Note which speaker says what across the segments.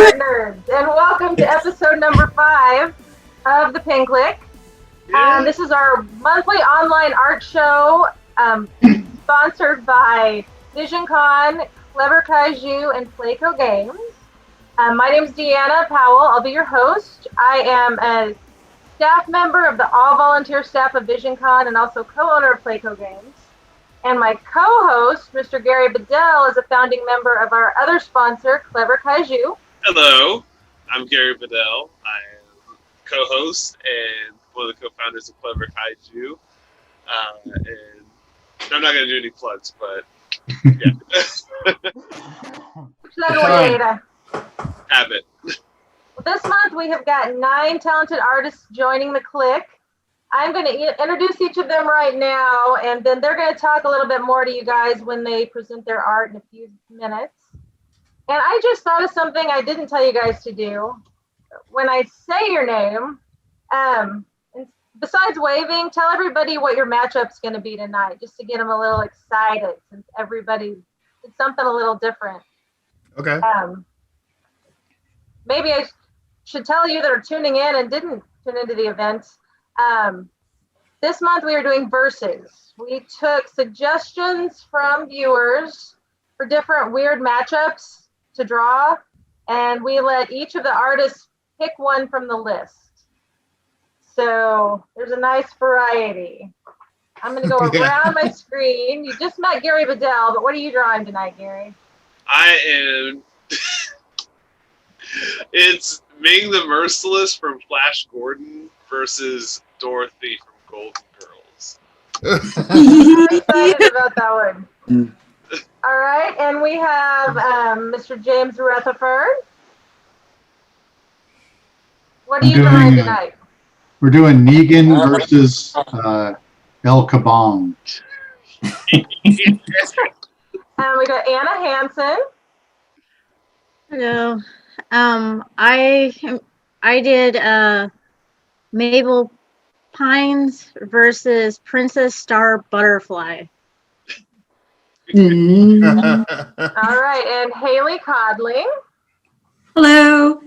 Speaker 1: art nerds, and welcome to episode number 5 of the Clique. This is our monthly online art show, sponsored by Visioncon, Clever Kaiju, and Playco Games. My name is Deanna Powell. I'll be your host. I am a staff member of the all-volunteer staff of Visioncon and also co-owner of Playco Games. And my co-host, Mr. Gary Bedell, is a founding member of our other sponsor, Clever Kaiju.
Speaker 2: Hello, I'm Gary Bedell. I am co-host and one of the co-founders of Clever Kaiju. And I'm not going to do any plugs, but yeah.
Speaker 1: Plug away later.
Speaker 2: Have it.
Speaker 1: Well, this month we have got 9 talented artists joining the Clique. I'm going to introduce each of them right now, and then they're going to talk a little bit more to you guys when they present their art in a few minutes. And I just thought of something I didn't tell you guys to do. When I say your name, besides waving, tell everybody what your matchup's going to be tonight, just to get them a little excited, since everybody did something a little different.
Speaker 3: Okay.
Speaker 1: Maybe I should tell you that are tuning in and didn't tune into the event. This month we are doing verses. We took suggestions from viewers for different weird matchups to draw, and we let each of the artists pick one from the list. So there's a nice variety. I'm going to go around my screen. You just met Gary Bedell, but what are you drawing tonight, Gary?
Speaker 2: I am... It's Ming the Merciless from Flash Gordon versus Dorothy from Golden Girls.
Speaker 1: I'm excited about that one. All right, and we have Mr. James Rutherford. What are you drawing tonight?
Speaker 3: We're doing Negan versus El Kabong.
Speaker 1: And we got Anna Hansen.
Speaker 4: Hello. I did Mabel Pines versus Princess Star Butterfly.
Speaker 1: All right, and Haley Codling.
Speaker 5: Hello.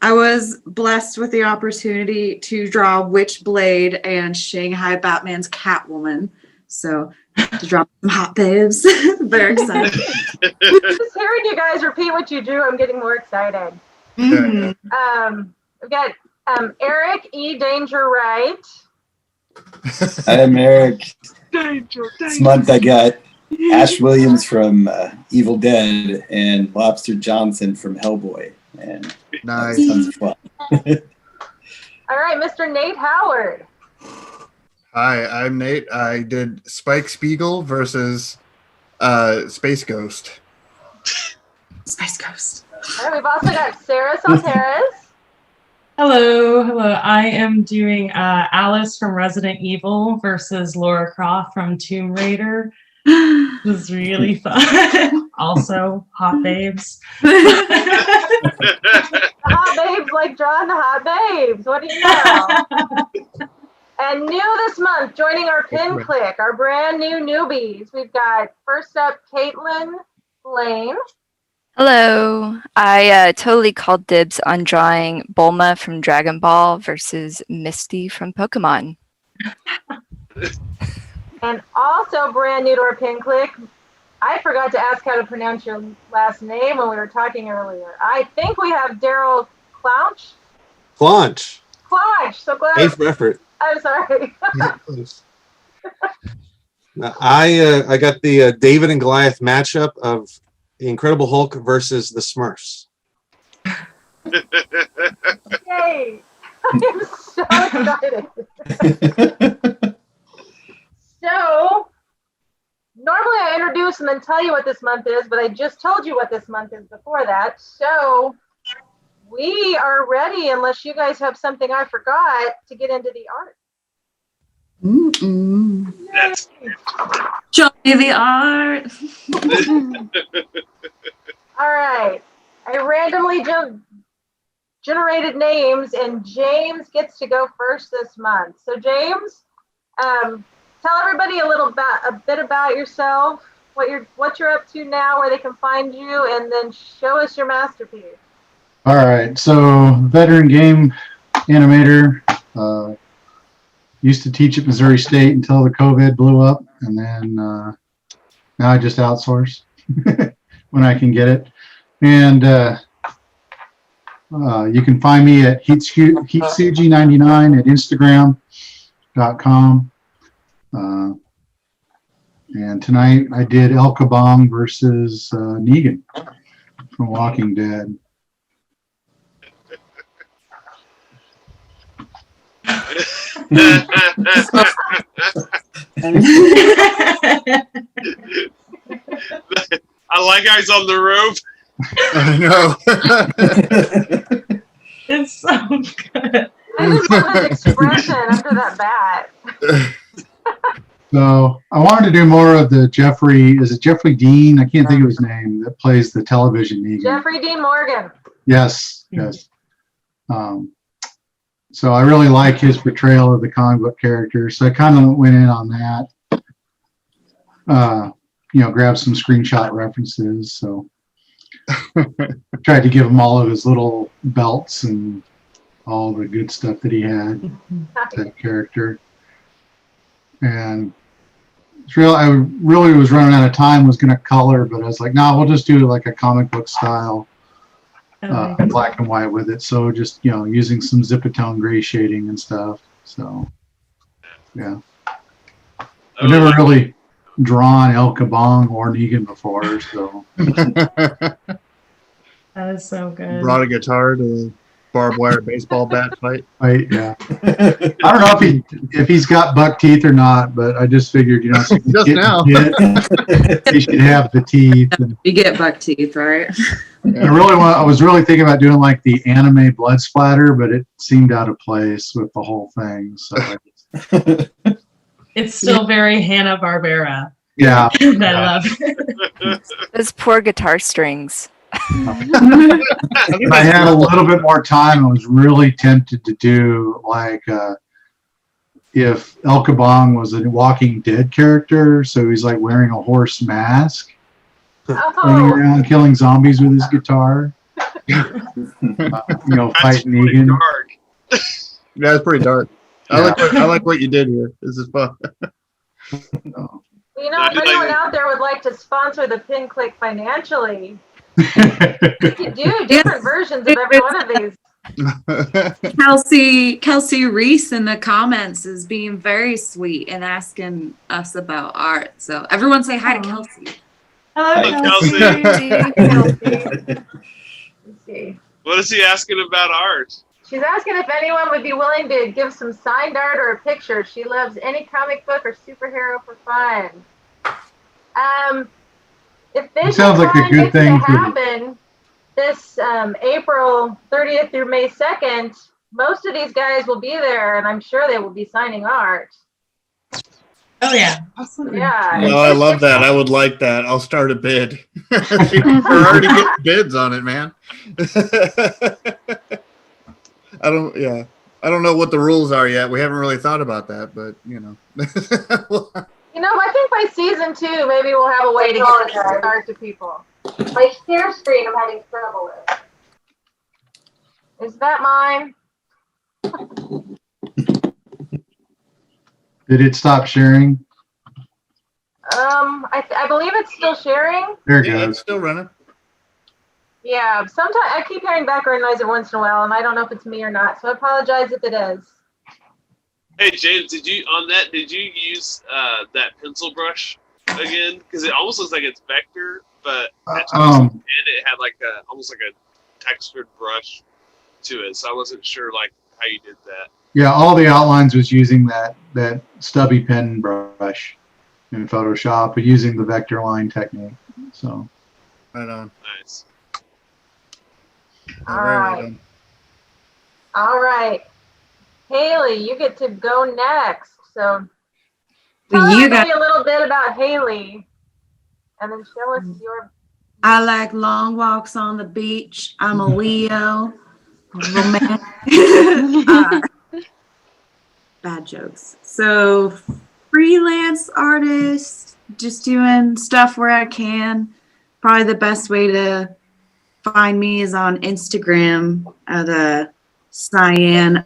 Speaker 5: I was blessed with the opportunity to draw Witchblade and Shanghai Batman's Catwoman. So to draw some hot babes. Very excited.
Speaker 1: Just hearing you guys repeat what you drew, I'm getting more excited.
Speaker 5: Mm-hmm.
Speaker 1: We've got Eric E. Danger Wright.
Speaker 6: I'm Eric. This month I got Ash Williams from Evil Dead and Lobster Johnson from Hellboy. And
Speaker 3: Nice.
Speaker 6: tons of fun.
Speaker 1: All right, Mr. Nate Howard.
Speaker 3: Hi, I'm Nate. I did Spike Spiegel versus Space Ghost.
Speaker 5: Space Ghost.
Speaker 1: All right, we've also got Sarah Salteras.
Speaker 7: Hello. I am doing Alice from Resident Evil versus Laura Croft from Tomb Raider. It was really fun. Also, hot babes.
Speaker 1: The hot babes like drawing the hot babes. What do you know? And new this month, joining our Pin Clique, our brand new newbies. We've got first up Caitlin Lane.
Speaker 8: Hello. I totally called dibs on drawing Bulma from Dragon Ball versus Misty from Pokemon.
Speaker 1: And also brand new to our Pin Clique, I forgot to ask how to pronounce your last name when we were talking earlier. I think we have Daryl Clouch.
Speaker 9: Clonch.
Speaker 1: So glad.
Speaker 9: A for effort.
Speaker 1: I'm sorry.
Speaker 9: I got the David and Goliath matchup of the Incredible Hulk versus the Smurfs.
Speaker 1: Yay! I'm so excited. So, normally I introduce and then tell you what this month is, but I just told you what this month is before that. So, we are ready, unless you guys have something I forgot, to get into the art.
Speaker 2: That's
Speaker 5: Show me the art.
Speaker 1: All right. I randomly generated names, and James gets to go first this month. So, James, tell everybody a bit about yourself, what you're up to now, where they can find you, and then show us your masterpiece.
Speaker 3: All right, so veteran game animator. Used to teach at Missouri State until the COVID blew up, and then now I just outsource when I can get it. And you can find me at Heatsuji99 at Instagram.com. And tonight I did El Kabong versus Negan from Walking Dead.
Speaker 2: I like how he's on the rope.
Speaker 3: I know.
Speaker 7: It's so good.
Speaker 1: I just love his expression under that bat.
Speaker 3: So I wanted to do more of the Jeffrey Dean? I can't think of his name that plays the television Negan.
Speaker 1: Jeffrey Dean Morgan.
Speaker 3: Yes. So I really like his portrayal of the comic book character. So I kind of went in on that. Grabbed some screenshot references. So tried to give him all of his little belts and all the good stuff that he had, that character. And it's real. I really was running out of time, was going to color, but I was like, no, we'll just do like a comic book style. Black and white with it, so just using some Zipatone gray shading and stuff. So yeah, I've never really drawn El Kabong or Negan before, so
Speaker 7: That is so good.
Speaker 3: brought a guitar to the barbed wire baseball bat fight. Yeah. I don't know if he's got buck teeth or not, but I just figured so just now he should have the teeth. And
Speaker 5: You get buck teeth, right?
Speaker 3: I was really thinking about doing like the anime blood splatter, but it seemed out of place with the whole thing. So
Speaker 7: It's still very Hanna-Barbera.
Speaker 3: yeah.
Speaker 7: I love it.
Speaker 8: Those poor guitar strings.
Speaker 3: If I had a little bit more time, I was really tempted to do like if El Kabong was a Walking Dead character, so he's like wearing a horse mask, running around killing zombies with his guitar. Fighting Negan.
Speaker 2: Dark.
Speaker 3: Yeah, it's pretty dark. I like what you did here. This is fun.
Speaker 1: If anyone out there would like to sponsor the Pin Click financially, you could do different versions of every one of these.
Speaker 5: Kelsey Reese in the comments is being very sweet and asking us about art. So everyone say hi to Kelsey.
Speaker 7: Hello,
Speaker 2: Kelsey.
Speaker 1: Let's see.
Speaker 2: What is he asking about art?
Speaker 1: She's asking if anyone would be willing to give some signed art or a picture. She loves any comic book or superhero for fun. If this
Speaker 3: sounds like a good thing
Speaker 1: to happen this April 30th through May 2nd, most of these guys will be there, and I'm sure they will be signing art.
Speaker 7: Oh yeah, absolutely.
Speaker 1: Yeah.
Speaker 3: No, I love that. I would like that. I'll start a bid. We're already getting bids on it, man. I don't know what the rules are yet. We haven't really thought about that, but
Speaker 1: I think by season 2, maybe we'll have a way to get this art to people. My share screen I'm having trouble with. Is that mine?
Speaker 3: Did it stop sharing?
Speaker 1: I believe it's still sharing.
Speaker 3: There it goes. It's still running.
Speaker 1: Yeah, sometimes I keep hearing background noise every once in a while, and I don't know if it's me or not, so I apologize if it is.
Speaker 2: Hey James, did you use that pencil brush again? Because it almost looks like it's vector, but it had like almost like a textured brush to it. So I wasn't sure like how you did that.
Speaker 3: Yeah, all the outlines was using that stubby pen brush in Photoshop, but using the vector line technique. So right on.
Speaker 2: Nice.
Speaker 1: All right. Haley, you get to go next. So tell everybody a little bit about Haley, and then show us your.
Speaker 5: I like long walks on the beach. I'm a Leo. Romantic. Bad jokes. So freelance artist, just doing stuff where I can. Probably the best way to find me is on Instagram at cyan_stash.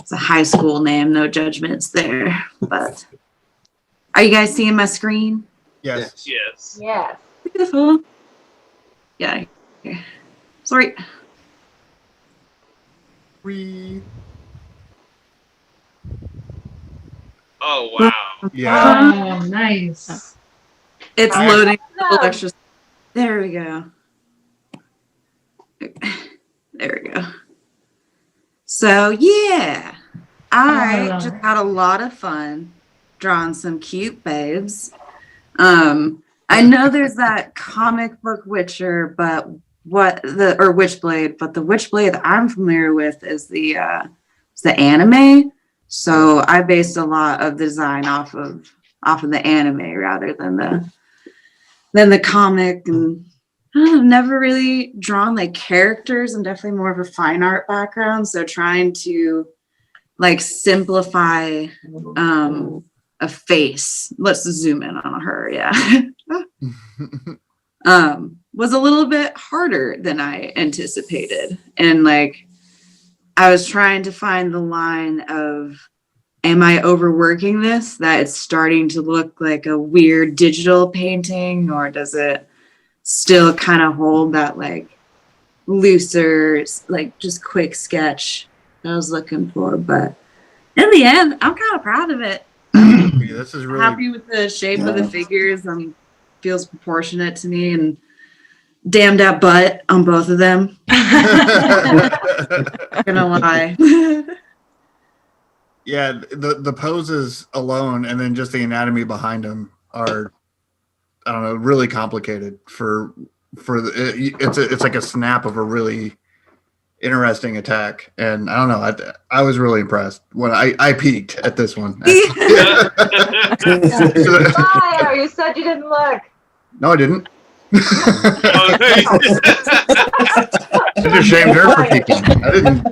Speaker 5: It's a high school name, no judgments there. But are you guys seeing my screen?
Speaker 10: Yes.
Speaker 2: Yes.
Speaker 1: Yes.
Speaker 5: Beautiful. Yeah. Here. Sorry.
Speaker 10: We.
Speaker 2: Oh wow.
Speaker 10: Yeah.
Speaker 7: Oh, nice.
Speaker 5: It's
Speaker 1: Alright.
Speaker 5: loading.
Speaker 1: Awesome.
Speaker 5: Extra. There we go. There we go. So yeah, I
Speaker 7: Oh.
Speaker 5: just had a lot of fun drawing some cute babes. I know there's that comic book Witcher, but Witchblade, but the Witchblade that I'm familiar with is the anime. So I based a lot of the design off of the anime rather than the comic, and I've never really drawn like characters. I'm definitely more of a fine art background, so trying to like simplify a face. Let's zoom in on her, yeah. Was a little bit harder than I anticipated. And like I was trying to find the line of, am I overworking this? That it's starting to look like a weird digital painting, or does it still kind of hold that like looser, like just quick sketch that I was looking for? But in the end, I'm kind of proud of it.
Speaker 10: This is really
Speaker 5: Happy with the shape of the figures. Feels proportionate to me, and damned at butt on both of them. Not gonna lie.
Speaker 10: yeah. The poses alone, and then just the anatomy behind them are, I don't know, really complicated. It's like a snap of a really interesting attack, and I don't know. I was really impressed when I peaked at this one.
Speaker 1: Liar, you said you didn't look.
Speaker 10: No, I didn't. I just shamed her for peeking. I didn't.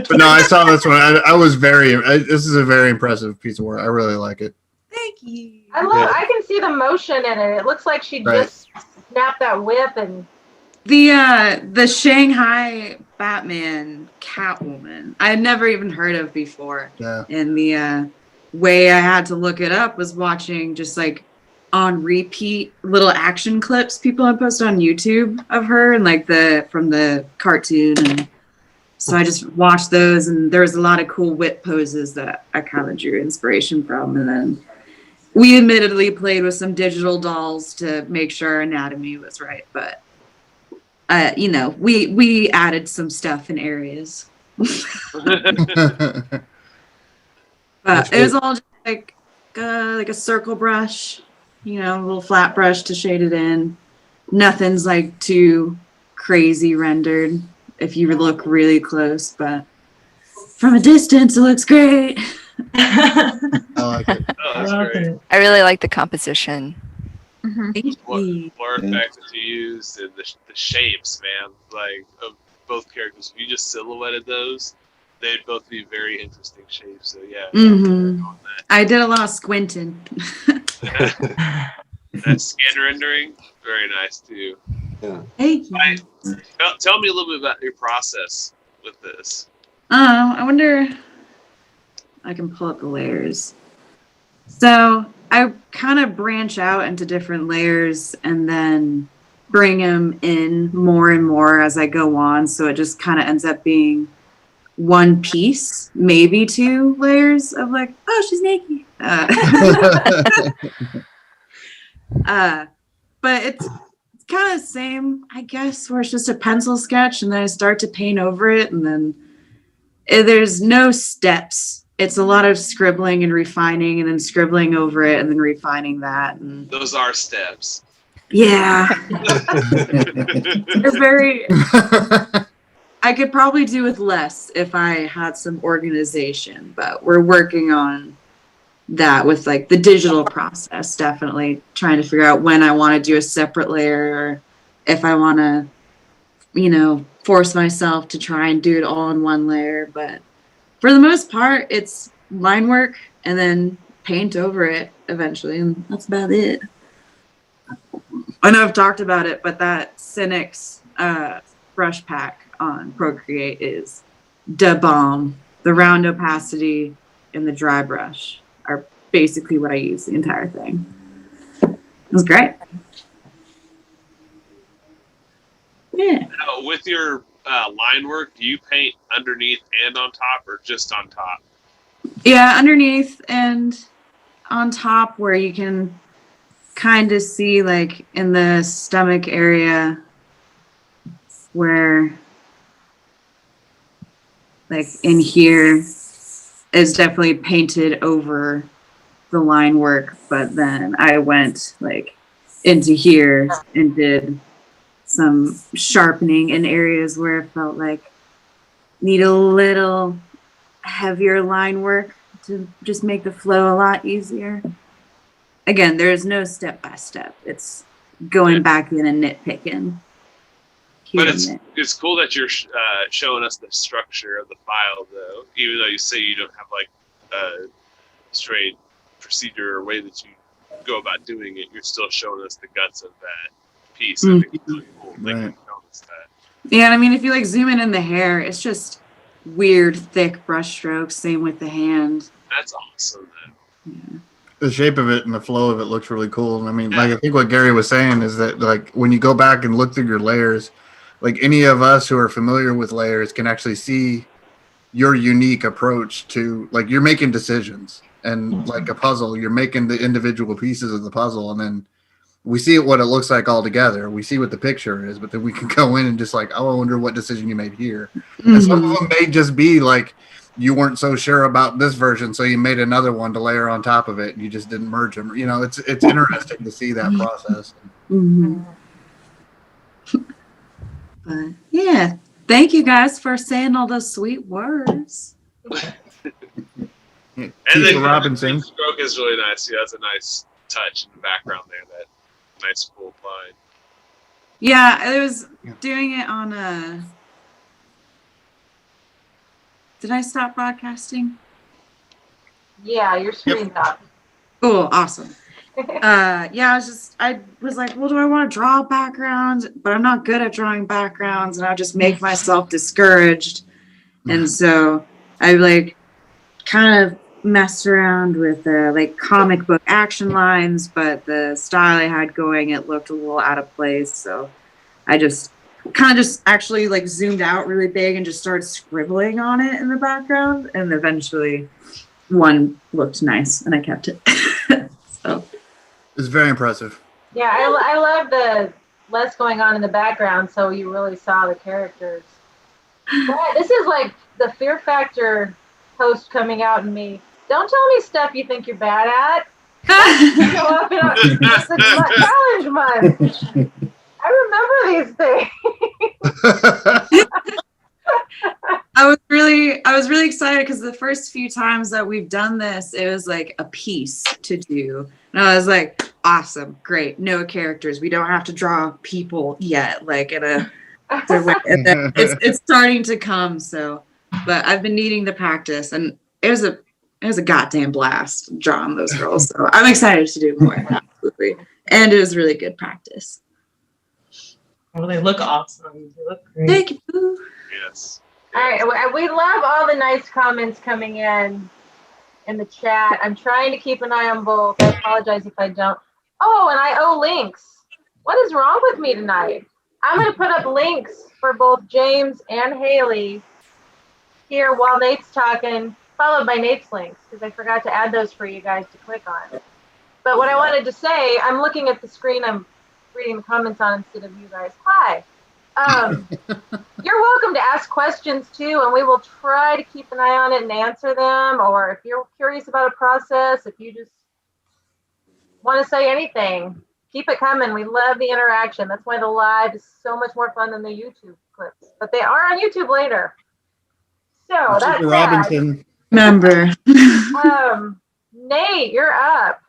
Speaker 10: But no, I saw this one. I was this is a very impressive piece of work. I really like it.
Speaker 5: Thank you.
Speaker 1: I can see the motion in it. It looks like she just snapped that whip and
Speaker 5: The Shanghai Batman Catwoman, I had never even heard of before.
Speaker 10: Yeah.
Speaker 5: And the way I had to look it up was watching just like on repeat little action clips people had posted on YouTube of her, and like from the cartoon, and so I just watched those, and there was a lot of cool whip poses that I kind of drew inspiration from, and then we admittedly played with some digital dolls to make sure our anatomy was right, but we added some stuff in areas. But it was all just like a circle brush, a little flat brush to shade it in. Nothing's like too crazy rendered if you look really close, but from a distance it looks great.
Speaker 10: I like it.
Speaker 2: Oh, that's great.
Speaker 8: I really like the composition.
Speaker 5: Thank
Speaker 2: What
Speaker 5: you.
Speaker 2: effects that you used, and the shapes, man, like of both characters. If you just silhouetted those, they'd both be very interesting shapes. So yeah.
Speaker 5: Mhm. I did a lot of squinting.
Speaker 2: That scan rendering, very nice too.
Speaker 5: Thank you.
Speaker 2: Tell me a little bit about your process with this.
Speaker 5: I wonder. I can pull up the layers. So I kind of branch out into different layers and then bring them in more and more as I go on. So it just kind of ends up being one piece, maybe 2 layers of like, oh, she's naked. But it's kind of the same, I guess, where it's just a pencil sketch and then I start to paint over it, and then there's no steps. It's a lot of scribbling and refining and then scribbling over it and then refining that. And
Speaker 2: Those are steps.
Speaker 5: yeah. It's very, I could probably do with less if I had some organization, but we're working on that with like the digital process, definitely trying to figure out when I want to do a separate layer, or if I want to, force myself to try and do it all in one layer. But for the most part, it's line work and then paint over it eventually, and that's about it. I know I've talked about it, but that Cynics brush pack on Procreate is da bomb. The round opacity and the dry brush are basically what I use the entire thing. It was great. Yeah.
Speaker 2: Now, with your line work, do you paint underneath and on top, or just on top?
Speaker 5: Yeah, underneath and on top, where you can kind of see, like, in the stomach area where, like, in here is definitely painted over the line work, but then I went, like, into here and did some sharpening in areas where it felt like need a little heavier line work to just make the flow a lot easier. Again, there is no step by step. It's going back in and nitpicking.
Speaker 2: But it's cool that you're showing us the structure of the file, though. Even though you say you don't have like a straight procedure or way that you go about doing it, you're still showing us the guts of that piece. I think it's really cool. Thank you for showing us that.
Speaker 5: Yeah, I mean, if you like zoom in the hair, it's just weird, thick brush strokes. Same with the hand.
Speaker 2: That's awesome, man.
Speaker 5: Yeah.
Speaker 10: The shape of it and the flow of it looks really cool. And I mean, like, I think what Gary was saying is that, like, when you go back and look through your layers, like, any of us who are familiar with layers can actually see your unique approach to, like, you're making decisions, and like a puzzle, you're making the individual pieces of the puzzle, and then we see what it looks like all together. We see what the picture is, but then we can go in and just like, oh, I wonder what decision you made here. And some of them may just be like, you weren't so sure about this version, so you made another one to layer on top of it, and you just didn't merge them. You know, it's interesting to see that process.
Speaker 5: But yeah, thank you guys for saying all those sweet words.
Speaker 10: Yeah,
Speaker 2: And then
Speaker 10: Robinson.
Speaker 2: the stroke is really nice. Yeah, that's a nice touch in the background there. That nice full line.
Speaker 5: Yeah, I was doing it on a. Did I stop broadcasting?
Speaker 1: Yeah, your screen's up.
Speaker 5: Oh, awesome. Yeah, I was like, well, do I want to draw backgrounds? But I'm not good at drawing backgrounds, and I'll just make myself discouraged. And so I like kind of messed around with like comic book action lines, but the style I had going, it looked a little out of place. So I just kind of just actually like zoomed out really big and just started scribbling on it in the background, and eventually one looked nice and I kept it. So
Speaker 10: It's very impressive.
Speaker 1: Yeah, I love the less going on in the background, so you really saw the characters. But this is like the Fear Factor post coming out in me. Don't tell me stuff you think you're bad at. Go up in it's the challenge month. I remember these things.
Speaker 5: I was really excited because the first few times that we've done this, it was like a piece to do. And I was like, awesome, great, no characters. We don't have to draw people yet. Like it's starting to come. So, but I've been needing the practice, and it was a goddamn blast drawing those girls. So I'm excited to do more. Absolutely, and it was really good practice.
Speaker 7: Oh, they look awesome. They look great.
Speaker 5: Thank you.
Speaker 2: Yes.
Speaker 1: All right, we love all the nice comments coming in the chat. I'm trying to keep an eye on both. I apologize if I don't. Oh, and I owe links. What is wrong with me tonight? I'm going to put up links for both James and Haley here while Nate's talking, followed by Nate's links, because I forgot to add those for you guys to click on. But what I wanted to say, I'm looking at the screen I'm reading the comments on instead of you guys. Hi. You're welcome to ask questions too, and we will try to keep an eye on it and answer them. Or if you're curious about a process, if you just want to say anything, keep it coming. We love the interaction. That's why the live is so much more fun than the YouTube clips. But they are on YouTube later. So that's
Speaker 10: Robinson.
Speaker 5: Remember.
Speaker 1: Nate, you're up.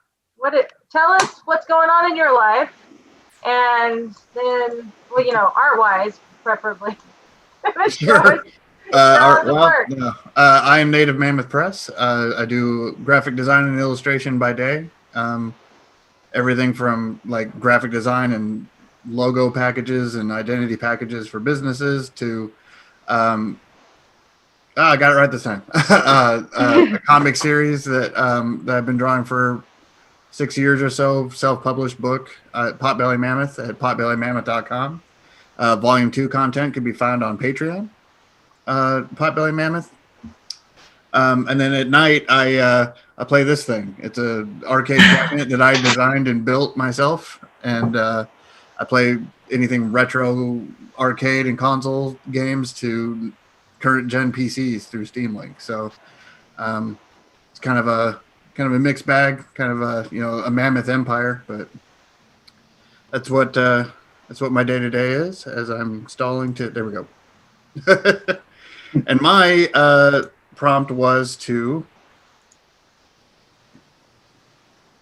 Speaker 1: Tell us what's going on in your life, and then, well, you know, art-wise, preferably.
Speaker 10: Sure. I am Native Mammoth Press. I do graphic design and illustration by day. everything from like graphic design and logo packages and identity packages for businesses to I got it right this time. A comic series that I've been drawing for 6 years or so, self-published book at Potbelly Mammoth at potbellymammoth.com. Volume 2 content can be found on Patreon, Potbelly Mammoth. And then at night, I play this thing. It's an arcade cabinet that I designed and built myself. And I play anything retro arcade and console games to current gen PCs through Steam Link. So it's kind of a mixed bag, kind of a mammoth empire. But that's what my day to day is as I'm stalling to. There we go. And my prompt was to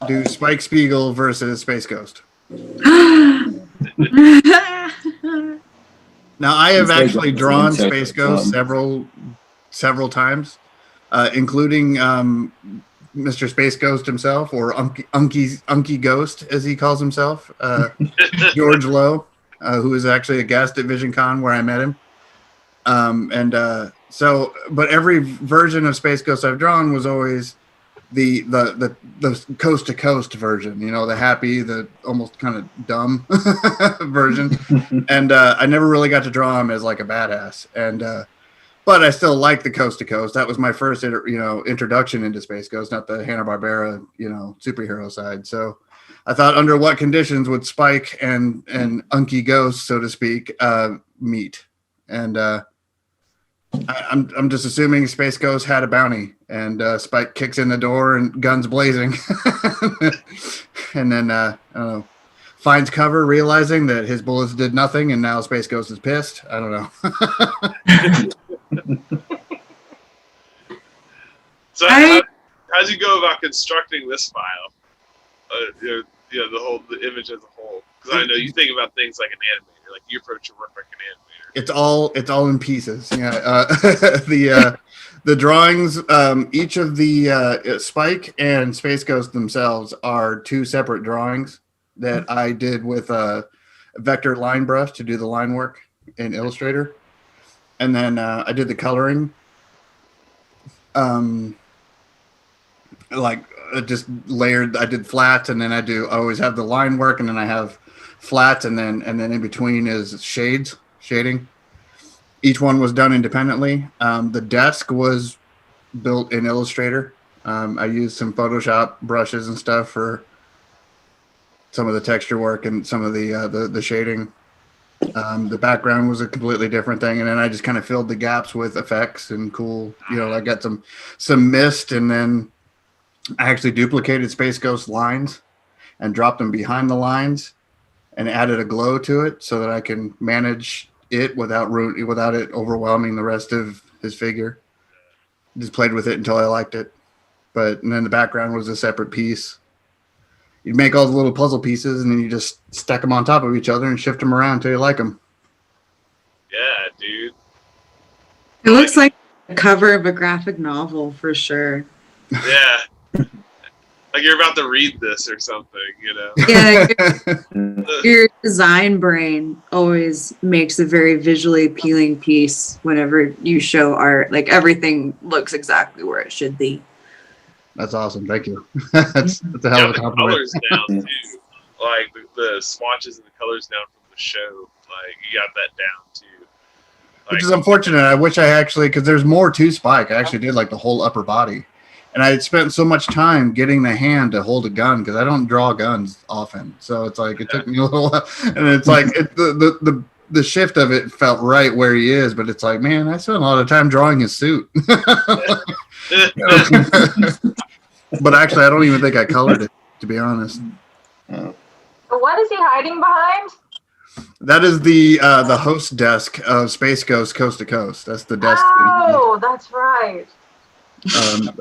Speaker 10: do Spike Spiegel versus Space Ghost. Now, I have actually drawn Space Ghost several times, including Mr. Space Ghost himself, or Unky Ghost, as he calls himself, George Lowe, who is actually a guest at Visioncon where I met him. But every version of Space Ghost I've drawn was always the coast to coast version, the happy, the almost kind of dumb version. And I never really got to draw him as like a badass. But I still like the coast to coast. That was my first introduction into Space Ghost, not the Hanna-Barbera superhero side. So I thought, under what conditions would Spike and Unky Ghost, so to speak, meet? And I'm just assuming Space Ghost had a bounty, and Spike kicks in the door and guns blazing, and then I don't know, finds cover, realizing that his bullets did nothing, and now Space Ghost is pissed. I don't know.
Speaker 2: So how'd you go about constructing this file? The image as a whole, because I know you think about things like an animator, like you approach your work like an animator.
Speaker 10: It's all in pieces. Yeah. The drawings, each of the Spike and Space Ghost themselves are two separate drawings that I did with a vector line brush to do the line work in Illustrator. And then I did the coloring. Just layered. I did flats, and then I always have the line work, and then I have flats, and then in between is shading. Each one was done independently. The desk was built in Illustrator. I used some Photoshop brushes and stuff for some of the texture work and some of the shading. The background was a completely different thing, and then I just kind of filled the gaps with effects and cool. I got some mist, and then I actually duplicated Space Ghost lines and dropped them behind the lines and added a glow to it so that I can manage it without it overwhelming the rest of his figure. Just played with it until I liked it. And then the background was a separate piece. You make all the little puzzle pieces, and then you just stack them on top of each other and shift them around until you like them.
Speaker 2: Yeah, dude.
Speaker 5: It looks like a cover of a graphic novel for sure.
Speaker 2: Yeah. Like you're about to read this or something,
Speaker 5: Yeah, your design brain always makes a very visually appealing piece whenever you show art. Like everything looks exactly where it should be.
Speaker 10: That's awesome. Thank you. That's a hell of a compliment.
Speaker 2: The colors down too. Like the swatches and the colors down from the show. Like you got that down too.
Speaker 10: Which is unfortunate. I wish I actually, because there's more to Spike. I actually did like the whole upper body. And I had spent so much time getting the hand to hold a gun because I don't draw guns often. So it's like it took me a little while. And it's like the shift of it felt right where he is. But it's like, man, I spent a lot of time drawing his suit. But actually, I don't even think I colored it, to be honest.
Speaker 1: What is he hiding behind?
Speaker 10: That is the host desk of Space Ghost Coast to Coast. That's the desk.
Speaker 1: Oh, that's right.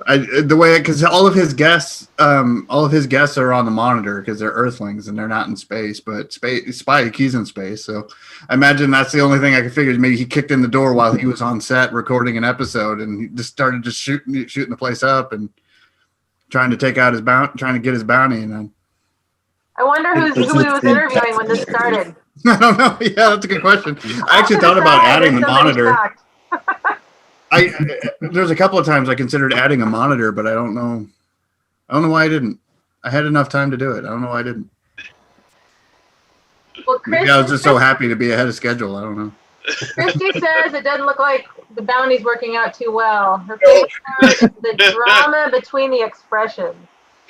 Speaker 10: Because all of his guests are on the monitor because they're Earthlings and they're not in space. But Spike, he's in space, so I imagine that's the only thing I could figure is maybe he kicked in the door while he was on set recording an episode and he just started shooting the place up and trying to take out trying to get his bounty. And then
Speaker 1: I wonder who he was interviewing when this started.
Speaker 10: I don't know. Yeah, that's a good question. I actually thought about adding the monitor. There's a couple of times I considered adding a monitor, but I don't know why I didn't. I had enough time to do it. I don't know why I didn't.
Speaker 1: Well,
Speaker 10: Maybe I was just so happy to be ahead of schedule. I don't know.
Speaker 1: Christy says it doesn't look like the bounty's working out too well. Her face shows the drama between the expressions.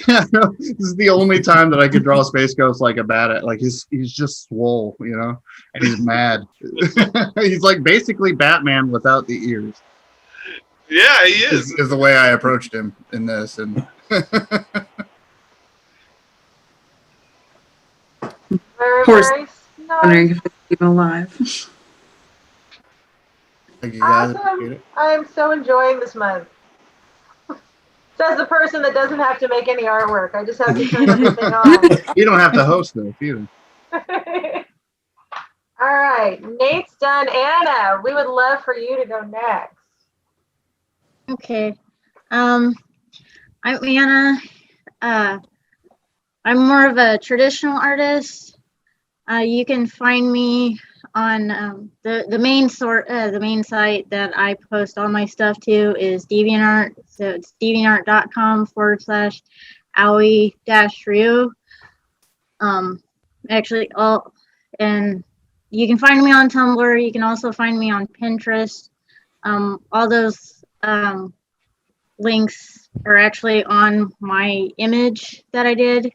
Speaker 10: Yeah, no, this is the only time that I could draw Space Ghost like a bad, like he's just swole, you know, and he's mad. He's like basically Batman without the ears.
Speaker 2: Yeah, he is.
Speaker 10: Is the way I approached him in this, and
Speaker 1: Very
Speaker 5: wondering if it's even alive.
Speaker 10: Thank you guys.
Speaker 1: Awesome. I'm so enjoying this month. Says the person that doesn't have to make any artwork. I just have to turn everything on.
Speaker 10: You don't have to host this either.
Speaker 1: All right, Nate's done. Anna, we would love for you to go next.
Speaker 4: Okay. I'm Anna. I'm more of a traditional artist. You can find me on the main site that I post all my stuff to is DeviantArt. So it's deviantart.com/Aoi-Ryu. Actually, and you can find me on Tumblr. You can also find me on Pinterest. All those links are actually on my image that I did.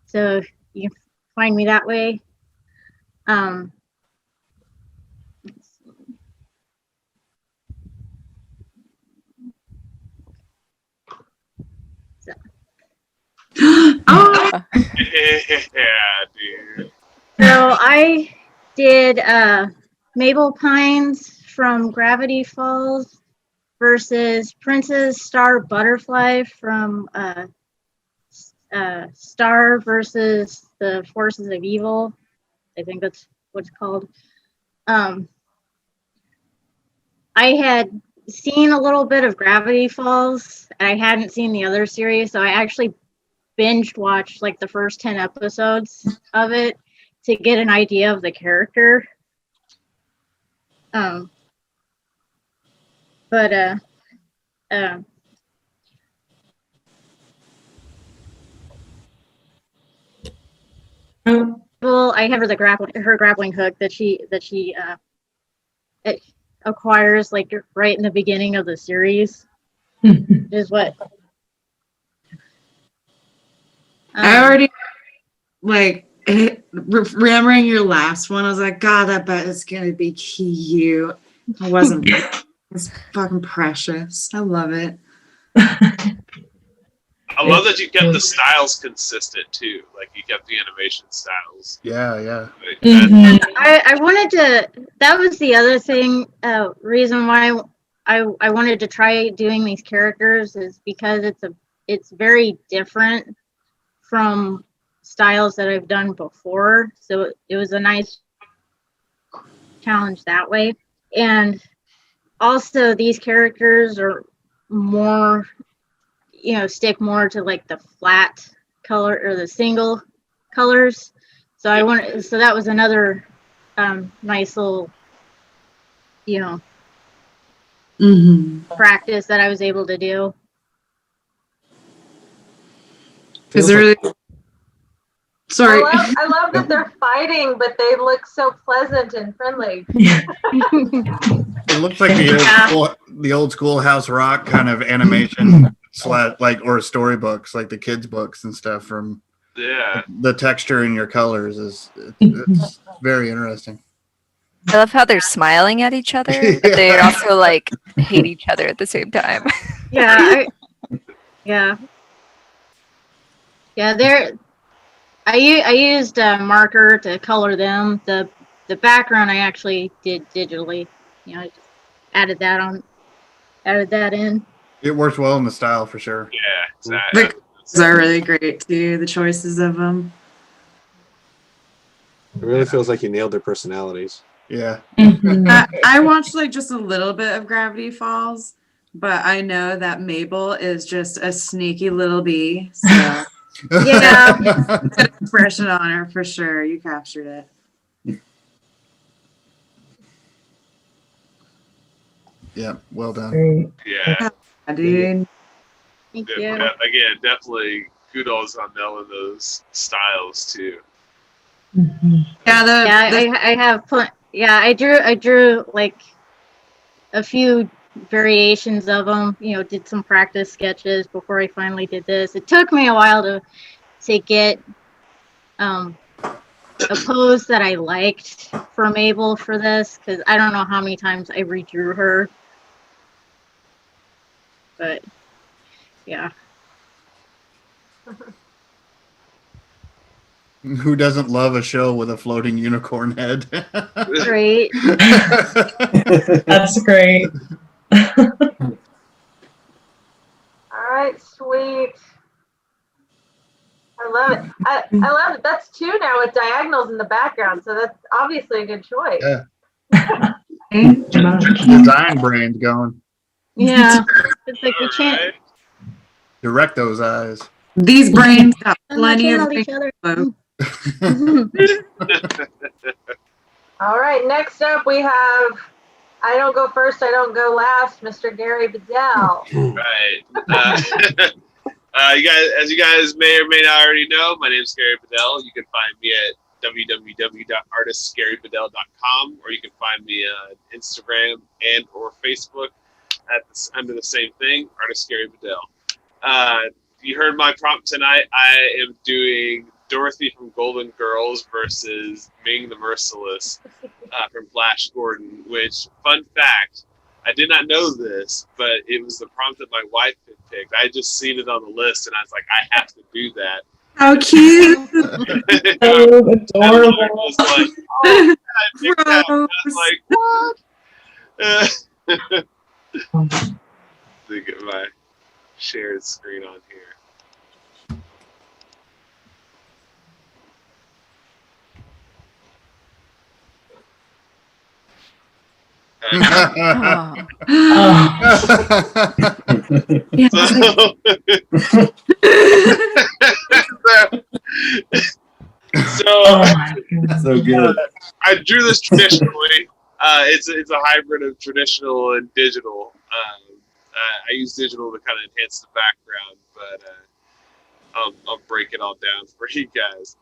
Speaker 4: So you can find me that way.
Speaker 5: Oh,
Speaker 2: Yeah, dude.
Speaker 4: So I did Mabel Pines from Gravity Falls versus Princess Star Butterfly from Star versus the Forces of Evil. I think that's what it's called. I had seen a little bit of Gravity Falls, and I hadn't seen the other series, so I actually binge watched like the first 10 episodes of it to get an idea of the character. Well, I have her grappling hook that she acquires like right in the beginning of the series. Is what
Speaker 5: I already remembering your last one. I was like, God, I bet it's gonna be cute. It wasn't. It's fucking precious. I love it.
Speaker 2: I love that you kept the styles consistent too. Like you kept the animation styles.
Speaker 10: Yeah.
Speaker 4: I wanted to. That was the other thing. Reason why I wanted to try doing these characters is because it's very different from styles that I've done before. So it was a nice challenge that way. And also these characters are more, stick more to like the flat color or the single colors. So so that was another nice little, practice that I was able to do.
Speaker 5: Is there Sorry.
Speaker 1: I love that they're fighting, but they look so pleasant and friendly.
Speaker 10: It looks like the old schoolhouse rock kind of animation or storybooks, like the kids' books and stuff. From the texture in your colors it's very interesting.
Speaker 8: I love how they're smiling at each other, but they also like hate each other at the same time.
Speaker 4: Yeah. I used a marker to color them. The background I actually did digitally. I just added that in.
Speaker 10: It works well in the style for sure.
Speaker 2: Yeah, exactly.
Speaker 5: The colors are really great too. The choices of them.
Speaker 9: It really feels like you nailed their personalities.
Speaker 10: Yeah.
Speaker 5: I watched like just a little bit of Gravity Falls, but I know that Mabel is just a sneaky little bee. So
Speaker 4: Yeah.
Speaker 5: Good expression on her for sure. You captured it.
Speaker 10: Yeah, well done.
Speaker 7: Great.
Speaker 2: Yeah.
Speaker 5: Dude.
Speaker 4: Thank
Speaker 2: Good.
Speaker 4: you.
Speaker 2: Again, definitely kudos on nailing those styles too.
Speaker 7: Mhm.
Speaker 5: Yeah,
Speaker 4: I have yeah, I drew like a few variations of them, did some practice sketches before I finally did this. It took me a while to get a pose that I liked for Mabel for this, because I don't know how many times I redrew her. But yeah.
Speaker 10: Who doesn't love a show with a floating unicorn head?
Speaker 4: Great.
Speaker 7: That's great.
Speaker 1: All right, sweet. I love it. I love it. That's two now with diagonals in the background, so that's obviously a good choice.
Speaker 10: Yeah.
Speaker 7: Much.
Speaker 10: Design brain's going.
Speaker 4: Yeah. It's like we
Speaker 2: All
Speaker 4: can't
Speaker 2: right.
Speaker 10: Direct those eyes.
Speaker 5: These brains got
Speaker 4: unless
Speaker 5: plenty
Speaker 4: we
Speaker 5: of
Speaker 4: love each other.
Speaker 5: info.
Speaker 1: All right, next up we have I don't go first, I don't go last, Mr. Gary Bedell.
Speaker 2: Right. As you guys may or may not already know, my name is Gary Bedell. You can find me at www.artistgarybedell.com, or you can find me on Instagram and or Facebook under the same thing, Artist Gary Bedell. You heard my prompt tonight. I am doing Dorothy from Golden Girls versus Ming the Merciless from Flash Gordon, which, fun fact, I did not know this, but it was the prompt that my wife had picked. I had just seen it on the list, and I was like, I have to do that.
Speaker 5: How cute.
Speaker 7: So
Speaker 2: I
Speaker 7: adorable.
Speaker 2: was like, oh, I picked that. And I was like, what? Let me get my shared screen on here.
Speaker 8: Oh.
Speaker 7: Oh,
Speaker 5: Yeah,
Speaker 2: So,
Speaker 7: oh my goodness.
Speaker 6: So good.
Speaker 2: I drew this traditionally. It's a hybrid of traditional and digital. I use digital to kind of enhance the background, but I'll break it all down for you guys.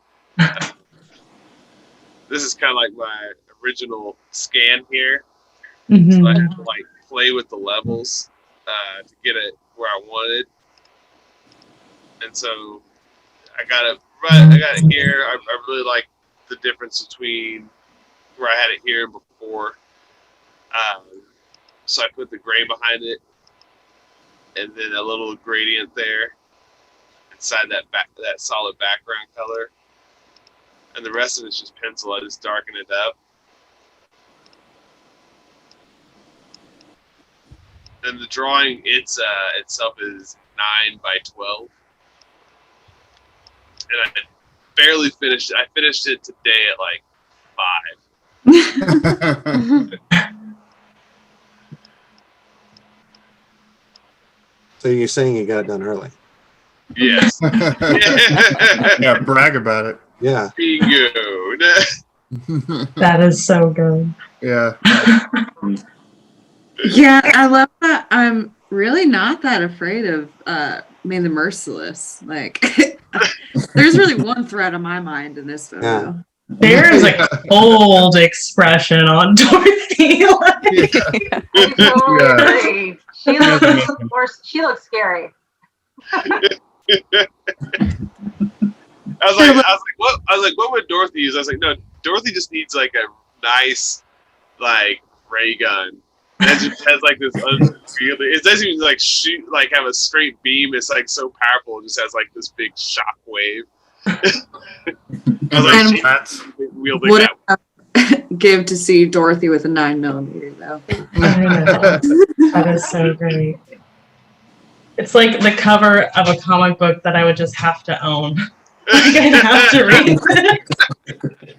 Speaker 2: This is kind of like my original scan here. So I had to like play with the levels to get it where I wanted, and so I got it here. I really like the difference between where I had it here and before. So I put the gray behind it, and then a little gradient there inside that solid background color, and the rest of it's just pencil. I just darken it up. And the drawing itself is 9x12, and I barely finished it. I finished it today at like 5.
Speaker 9: So you're saying you got it done early?
Speaker 2: Yes.
Speaker 10: Yeah, brag about it.
Speaker 9: Yeah.
Speaker 2: Bingo.
Speaker 7: That is so good.
Speaker 10: Yeah.
Speaker 5: Yeah, I love that. I'm really not that afraid of Ming the Merciless. Like, there's really one threat on my mind in this photo.
Speaker 9: Yeah.
Speaker 7: There is a cold expression on Dorothy.
Speaker 1: I totally agree. She looks scary.
Speaker 2: I was like, what would Dorothy use? I was like, no, Dorothy just needs like a nice, like, ray gun. And it just has like this unfeeling. It doesn't even like shoot, like have a straight beam. It's like so powerful. It just has like this big shock wave. I was like,
Speaker 10: That's
Speaker 2: wielding
Speaker 5: What
Speaker 2: that.
Speaker 5: give to see Dorothy with a 9mm though.
Speaker 7: I know. That is so great. It's like the cover of a comic book that I would just have to own. Like I'd have to read it.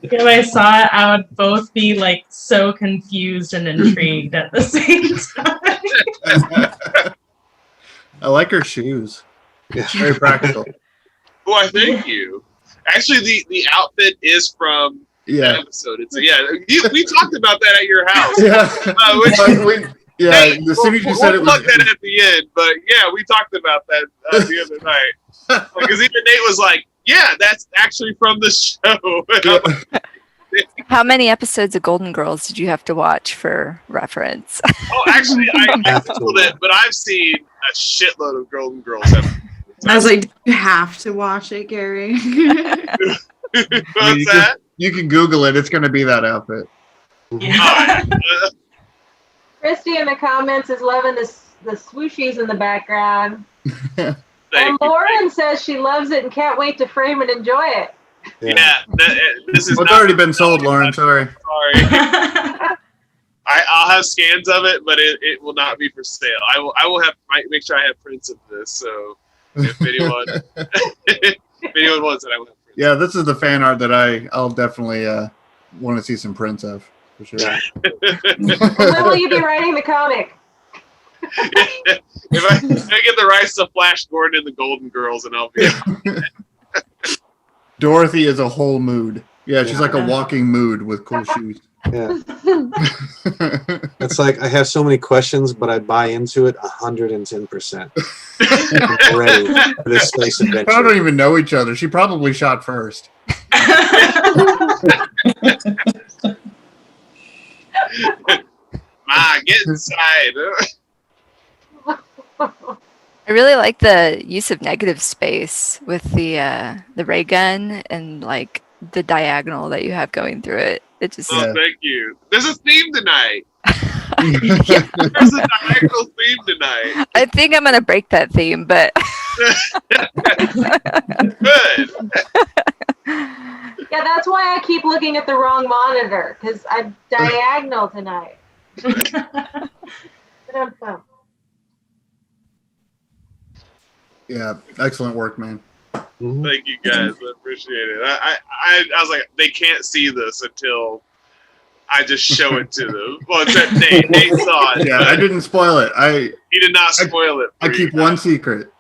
Speaker 7: If I saw it, I would both be like so confused and intrigued at the same time.
Speaker 10: I like her shoes.
Speaker 9: Yeah.
Speaker 10: Very practical.
Speaker 2: Why, thank you. Actually, the outfit is from that episode. It's we talked about that at your house.
Speaker 10: As soon as you said it was
Speaker 2: plug that at the end, but yeah, we talked about that the other night. Because even Nate was like, "Yeah, that's actually from the show."
Speaker 8: How many episodes of Golden Girls did you have to watch for reference?
Speaker 2: Oh, actually, I Googled it, but I've seen a shitload of Golden Girls episodes.
Speaker 5: I was like, you have to watch it, Gary.
Speaker 2: What's that?
Speaker 10: You can Google it. It's going to be that outfit.
Speaker 7: Yeah.
Speaker 1: Christy in the comments is loving the swooshies in the background. And
Speaker 2: Thank you.
Speaker 1: Lauren says she loves it and can't wait to frame and enjoy it.
Speaker 2: Yeah, this is.
Speaker 10: It's already been sold, Lauren. Sorry.
Speaker 2: I'll have scans of it, but it will not be for sale. I will have make sure I have prints of this. So if anyone wants it, I will have prints.
Speaker 10: Yeah, this is the fan art that I'll definitely want to see some prints of for sure.
Speaker 1: When will you be writing the comic?
Speaker 2: If I get the rights to Flash Gordon and the Golden Girls, and I'll be.
Speaker 10: Dorothy is a whole mood. Yeah, she's like a walking mood with cool shoes.
Speaker 9: Yeah. It's like I have so many questions, but I buy into it 110%. I'm ready for this space
Speaker 10: They
Speaker 9: adventure.
Speaker 10: don't even know each other. She probably shot first.
Speaker 2: Ma, get inside.
Speaker 8: I really like the use of negative space with the ray gun and like the diagonal that you have going through it. It just
Speaker 2: Thank you. There's a theme tonight. There's a diagonal theme tonight.
Speaker 8: I think I'm gonna break that theme, but
Speaker 2: Good.
Speaker 1: Yeah, that's why I keep looking at the wrong monitor, because I'm diagonal tonight.
Speaker 10: Yeah, excellent work, man.
Speaker 2: Thank you guys. I appreciate it. I was like, they can't see this until I just show it to them. Well, except Nate saw it.
Speaker 10: Yeah, I didn't spoil it.
Speaker 2: He did not spoil it.
Speaker 10: I keep one secret.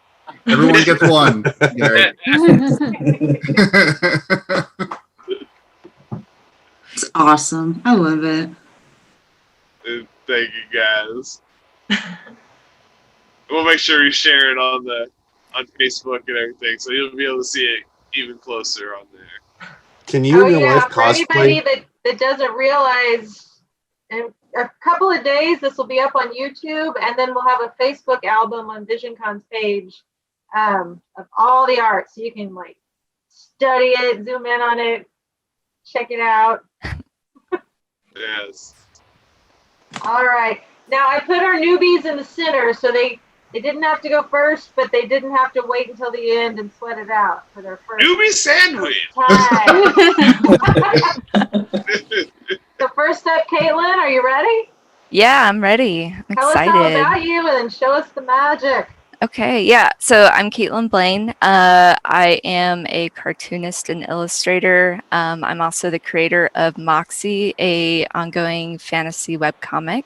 Speaker 10: Everyone gets one. Gary.
Speaker 5: It's awesome. I love it.
Speaker 2: Thank you guys. We'll make sure you share it on Facebook and everything, so you'll be able to see it even closer on there.
Speaker 9: Can you in your life
Speaker 1: for anybody
Speaker 9: cosplay?
Speaker 1: that doesn't realize, in a couple of days this will be up on YouTube, and then we'll have a Facebook album on Visioncon's page of all the art, so you can like study it, zoom in on it, check it out.
Speaker 2: Yes.
Speaker 1: All right, now I put our newbies in the center, so they didn't have to go first, but they didn't have to wait until the end and sweat it out for their first
Speaker 2: Newbie sandwich.
Speaker 1: time. So first up, Caitlin, are you ready?
Speaker 8: yeah, I'm ready. I'm
Speaker 1: Tell us all
Speaker 8: excited.
Speaker 1: about you and then show us the magic.
Speaker 8: Okay, yeah. So I'm Caitlin Blaine. I am a cartoonist and illustrator. I'm also the creator of Moxie, a ongoing fantasy webcomic.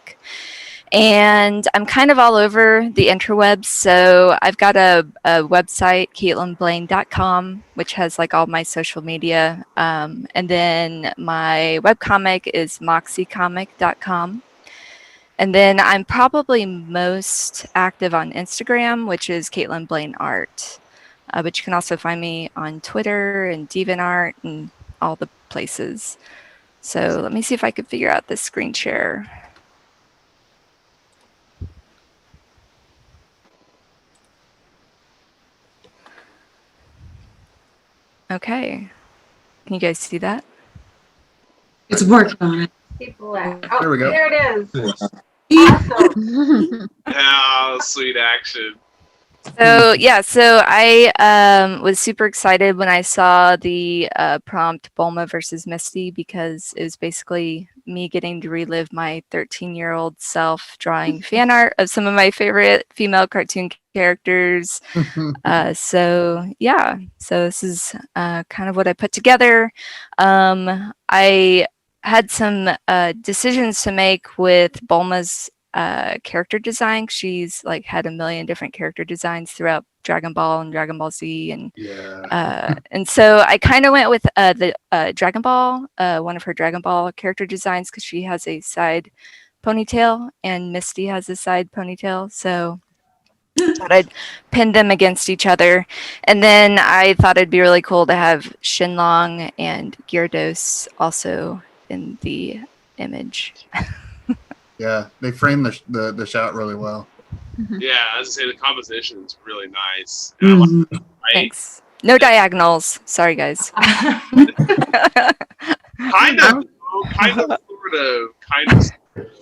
Speaker 8: And I'm kind of all over the interwebs. So I've got a website, CaitlinBlaine.com, which has like all my social media. And then my webcomic is MoxieComic.com. And then I'm probably most active on Instagram, which is Caitlin Blaine Art. But you can also find me on Twitter and DeviantArt and all the places. So let me see if I could figure out this screen share. Okay. Can you guys see that?
Speaker 5: It's working on it.
Speaker 1: People at, oh,
Speaker 10: There we go.
Speaker 1: there it is. Awesome.
Speaker 2: Oh, sweet action.
Speaker 8: So yeah, so I was super excited when I saw the prompt Bulma versus Misty, because it was basically me getting to relive my 13-year-old self drawing fan art of some of my favorite female cartoon characters. So yeah, so this is kind of what I put together. I had some decisions to make with Bulma's character design. She's like had a million different character designs throughout Dragon Ball and Dragon Ball Z, and so I kind of went with the Dragon Ball, one of her Dragon Ball character designs, because she has a side ponytail and Misty has a side ponytail. So thought I'd pin them against each other. And then I thought it'd be really cool to have Shenlong and Gyarados also in the image.
Speaker 10: Yeah, they frame the shot really well.
Speaker 2: Yeah, as I say, the composition is really nice. And I like the light.
Speaker 8: Thanks. No diagonals. Sorry, guys.
Speaker 2: Kind of, sort of.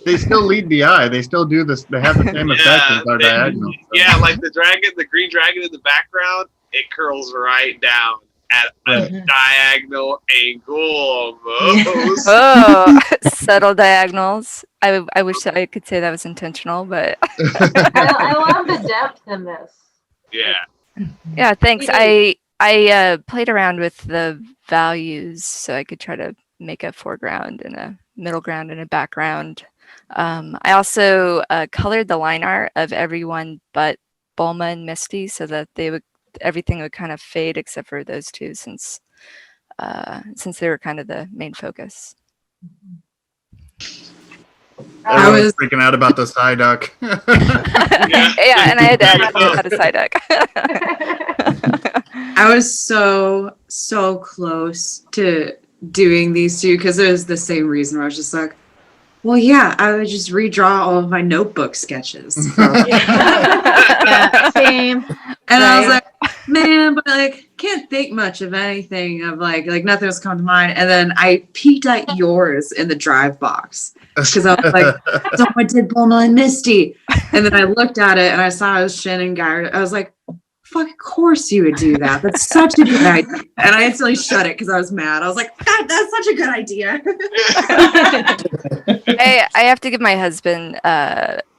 Speaker 10: They still lead the eye. They still do this. They have the same effect as our diagonal. So.
Speaker 2: Yeah, like the green dragon in the background, it curls right down at a diagonal angle almost.
Speaker 8: Oh, subtle diagonals. I wish I could say that was intentional, but
Speaker 1: I love the depth in this.
Speaker 2: Yeah.
Speaker 8: Yeah, thanks. I played around with the values so I could try to make a foreground and a middle ground and a background. I also colored the line art of everyone but Bulma and Misty so that everything would kind of fade except for those two, since they were kind of the main focus.
Speaker 10: I was freaking out about the Psyduck.
Speaker 8: Yeah, and I had to add about a Psyduck.
Speaker 5: I was so close to doing these two because it was the same reason where I was just like, well, yeah, I would just redraw all of my notebook sketches.
Speaker 4: Yeah, same.
Speaker 5: And I was like, man, but like can't think much of anything of like nothing was coming to mind. And then I peeked at yours in the drive box because I was like, someone did Bulma and Misty. And then I looked at it and I saw it was Shen and Gyarados. I was like, fuck, of course you would do that. That's such a good idea. And I instantly shut it because I was mad. I was like, that's such a good idea.
Speaker 8: I have to give my husband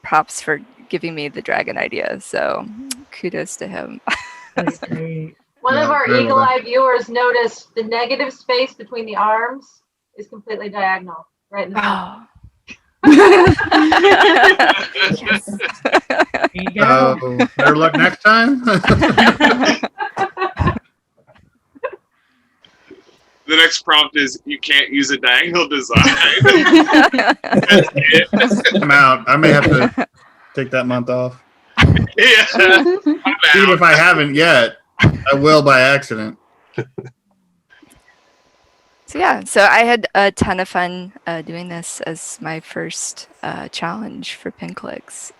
Speaker 8: props for giving me the dragon idea. So kudos to him.
Speaker 7: That's great.
Speaker 1: One of our eagle-eye viewers noticed the negative space between the arms is completely diagonal, right in the middle.
Speaker 8: Yes.
Speaker 7: There you go.
Speaker 10: Better luck next time.
Speaker 2: The next prompt is you can't use a diagonal design. That's it.
Speaker 10: I'm out. I may have to take that month off.
Speaker 2: Yeah.
Speaker 10: Even if I haven't yet, I will by accident.
Speaker 8: So yeah, so I had a ton of fun doing this as my first challenge for Pin Clicks.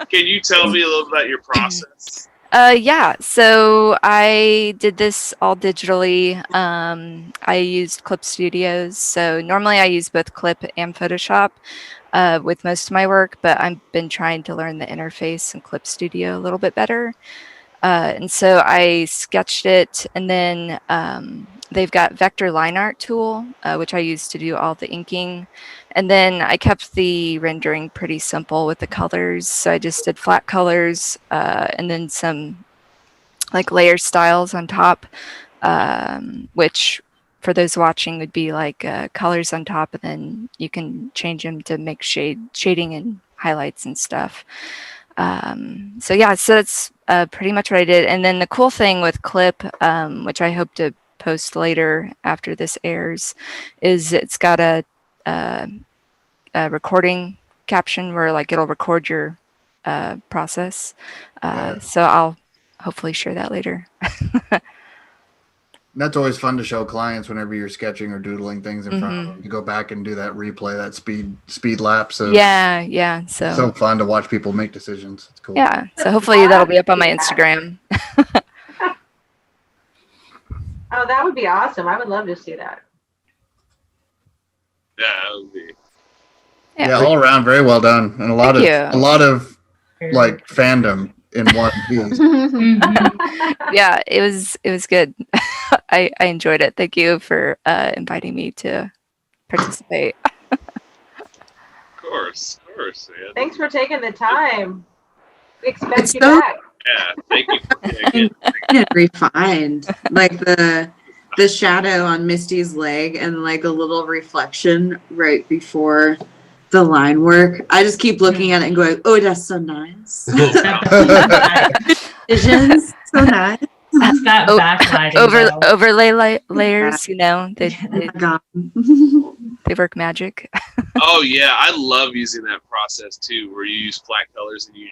Speaker 2: Can you tell me a little about your process?
Speaker 8: Yeah, so I did this all digitally. I used Clip Studios. So normally I use both Clip and Photoshop with most of my work, but I've been trying to learn the interface in Clip Studio a little bit better. And so I sketched it, and then they've got vector line art tool, which I use to do all the inking. And then I kept the rendering pretty simple with the colors. So I just did flat colors and then some like layer styles on top, which for those watching would be like colors on top, and then you can change them to make shading and highlights and stuff. So yeah, so that's pretty much what I did. And then the cool thing with Clip, which I hope to post later after this airs, is it's got a recording caption where like it'll record your process. So I'll hopefully share that later.
Speaker 10: That's always fun to show clients whenever you're sketching or doodling things in front of them. You go back and do that replay, that speed lapse.
Speaker 8: Yeah.
Speaker 10: So fun to watch people make decisions. It's cool.
Speaker 8: Yeah. So hopefully that'll be up on my Instagram.
Speaker 1: Oh, that would be awesome. I would love to see that.
Speaker 2: Yeah, that would be.
Speaker 10: Yeah, all around very well done, and a lot of like fandom in one piece.
Speaker 8: Yeah, it was good. I enjoyed it. Thank you for inviting me to participate.
Speaker 2: Of course, man.
Speaker 1: Thanks for taking the time. We expect
Speaker 5: It's
Speaker 1: you
Speaker 5: so-
Speaker 1: back.
Speaker 2: Yeah, thank you for being
Speaker 5: And refined. Like the shadow on Misty's leg and like a little reflection right before the line work. I just keep looking at it and going, "Oh, that's so nice." Visions, so nice.
Speaker 7: That backlighting.
Speaker 8: Overlay layers, you know,
Speaker 5: Oh my God.
Speaker 8: they work magic.
Speaker 2: Oh yeah, I love using that process too, where you use flat colors and you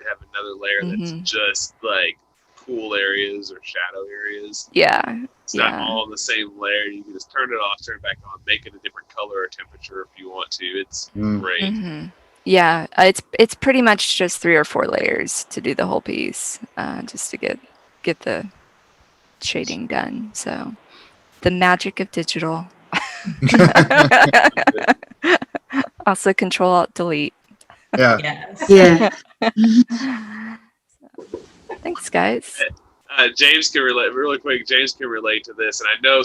Speaker 2: have another layer that's just like cool areas or shadow areas.
Speaker 8: Yeah.
Speaker 2: It's not all in the same layer. You can just turn it off, turn it back on, make it a different color or temperature if you want to. It's great.
Speaker 8: Yeah, it's pretty much just 3 or 4 layers to do the whole piece, just to get the shading done. So the magic of digital. Also Control Alt Delete.
Speaker 10: Yeah.
Speaker 7: Yes.
Speaker 5: Yeah.
Speaker 8: Thanks, guys.
Speaker 2: James can relate really quick. James can relate to this, and I know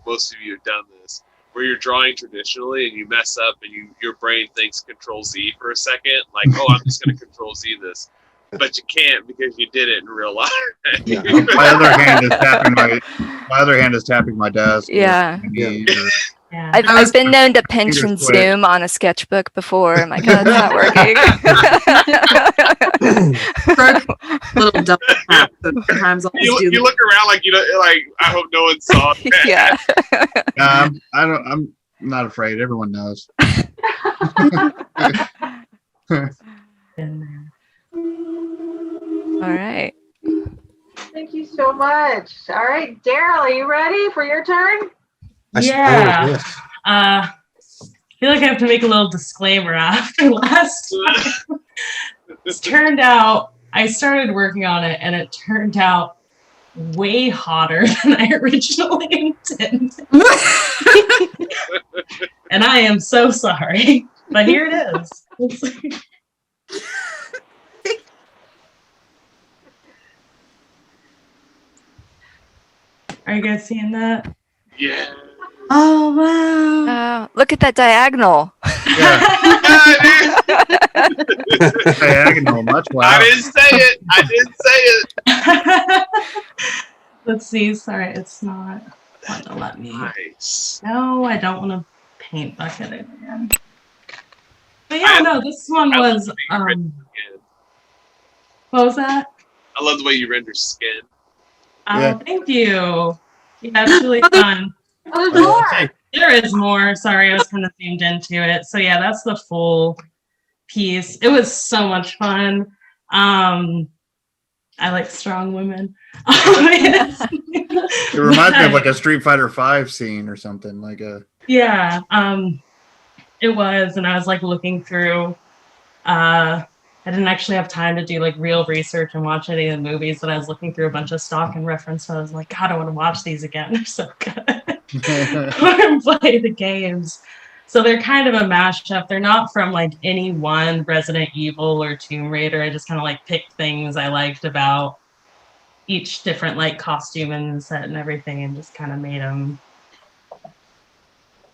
Speaker 2: most of you have done this, where you're drawing traditionally and you mess up and your brain thinks Control Z for a second, like, oh, I'm just going to Control Z this, but you can't because you did it in real life.
Speaker 9: Yeah.
Speaker 10: My other hand is tapping my desk.
Speaker 8: Yeah.
Speaker 7: Yeah.
Speaker 8: I've been known to pinch and zoom on a sketchbook before. I'm like, oh, it's not working.
Speaker 5: Little double tap. Sometimes I'll just do
Speaker 2: You look around like like I hope no one saw that.
Speaker 8: Yeah.
Speaker 10: I'm not afraid. Everyone knows.
Speaker 8: All right.
Speaker 1: Thank you so much. All right, Daryl, are you ready for your turn?
Speaker 7: Yeah. I feel like I have to make a little disclaimer after last time. It turned out, I started working on it and it turned out way hotter than I originally intended. And I am so sorry, but here it is. Are you guys seeing that?
Speaker 2: Yeah.
Speaker 5: Oh wow!
Speaker 8: Look at that diagonal.
Speaker 10: Diagonal, much wow.
Speaker 2: I didn't say it.
Speaker 7: Let's see. Sorry, it's not going to let me.
Speaker 2: Nice.
Speaker 7: No, I don't want to paint bucket it again. But yeah, no, this one was. What was that?
Speaker 2: I love the way you render skin.
Speaker 7: Oh, thank you. Yeah, it's really fun.
Speaker 1: Oh, there's more.
Speaker 7: There is more. Sorry, I was kind of zoomed into it. So yeah, that's the full piece. It was so much fun. I like strong women.
Speaker 10: It reminds me of like a Street Fighter V scene or something like a.
Speaker 7: Yeah, it was, and I was like looking through. I didn't actually have time to do like real research and watch any of the movies, but I was looking through a bunch of stock and reference. So I was like, God, I want to watch these again. They're so good. Or play the games. So they're kind of a mashup. They're not from like any one Resident Evil or Tomb Raider. I just kind of like picked things I liked about each different like costume and set and everything, and just kind of made them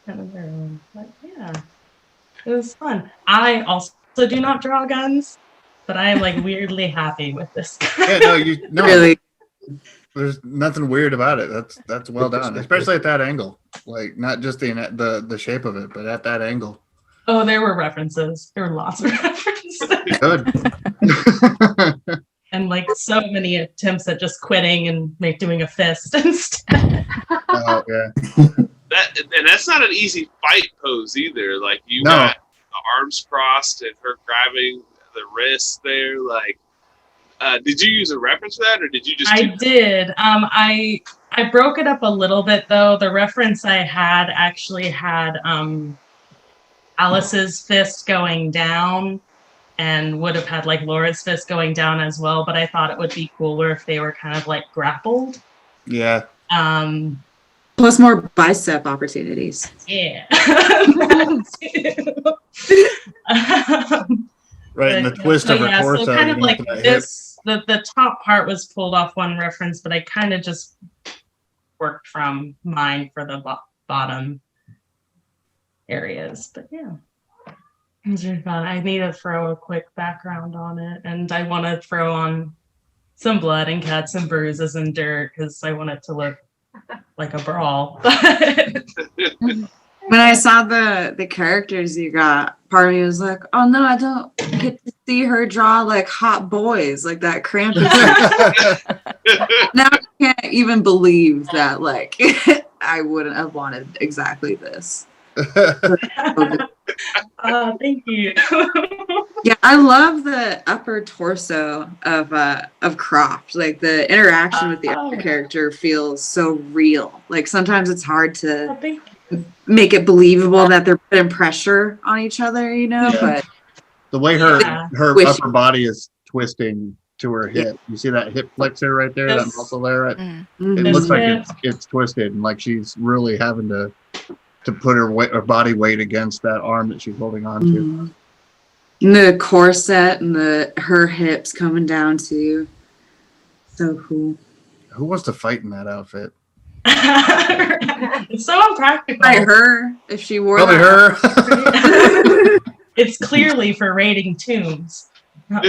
Speaker 7: kind of their own. But yeah, it was fun. I also do not draw guns, but I am like weirdly happy with this.
Speaker 10: Yeah, no,
Speaker 5: Really?
Speaker 10: There's nothing weird about it. That's well done, especially at that angle. Like not just the shape of it, but at that angle.
Speaker 7: Oh, there were references. There were lots of references.
Speaker 10: Good.
Speaker 7: And like so many attempts at just quitting and doing a fist instead.
Speaker 10: Oh yeah.
Speaker 2: That's not an easy fight pose either. Like you got the arms crossed and her grabbing the wrist there. Like, did you use a reference for that, or did you just?
Speaker 7: I did. I broke it up a little bit though. The reference I had actually had Alice's fist going down, and would have had like Laura's fist going down as well. But I thought it would be cooler if they were kind of like grappled.
Speaker 10: Yeah.
Speaker 5: Plus more bicep opportunities.
Speaker 7: Yeah.
Speaker 10: Right, and the twist of her torso.
Speaker 7: So kind of like this, the top part was pulled off one reference, but I kind of just worked from mine for the bottom areas. But yeah, it was really fun. I need to throw a quick background on it, and I want to throw on some blood and cuts and bruises and dirt because I want it to look like a brawl.
Speaker 5: When I saw the characters you got, part of me was like, oh no, I don't get to see her draw like hot boys, like that Krampus. Now I can't even believe that, like, I wouldn't have wanted exactly this.
Speaker 7: Thank you.
Speaker 5: Yeah, I love the upper torso of Croft. Like the interaction with the other character feels so real. Like sometimes it's hard to
Speaker 7: Thank
Speaker 5: make it believable that they're putting pressure on each other, you know, but
Speaker 10: The way her
Speaker 7: Yeah.
Speaker 5: Squishy.
Speaker 10: upper body is twisting to her hip. You see that hip flexor right there, that
Speaker 7: Yes.
Speaker 10: muscle there? Right?
Speaker 8: Mm.
Speaker 10: It
Speaker 5: Mhm.
Speaker 10: looks like
Speaker 7: Yeah.
Speaker 10: it's twisted, and like she's really having to put her weight, her body weight against that arm that she's holding on to.
Speaker 5: Mhm. And the corset and her hips coming down too. So cool.
Speaker 10: Who wants to fight in that outfit?
Speaker 7: It's so impractical.
Speaker 5: By her, if she wore
Speaker 10: Probably
Speaker 5: that.
Speaker 10: her.
Speaker 7: It's clearly for raiding tombs.
Speaker 2: Tell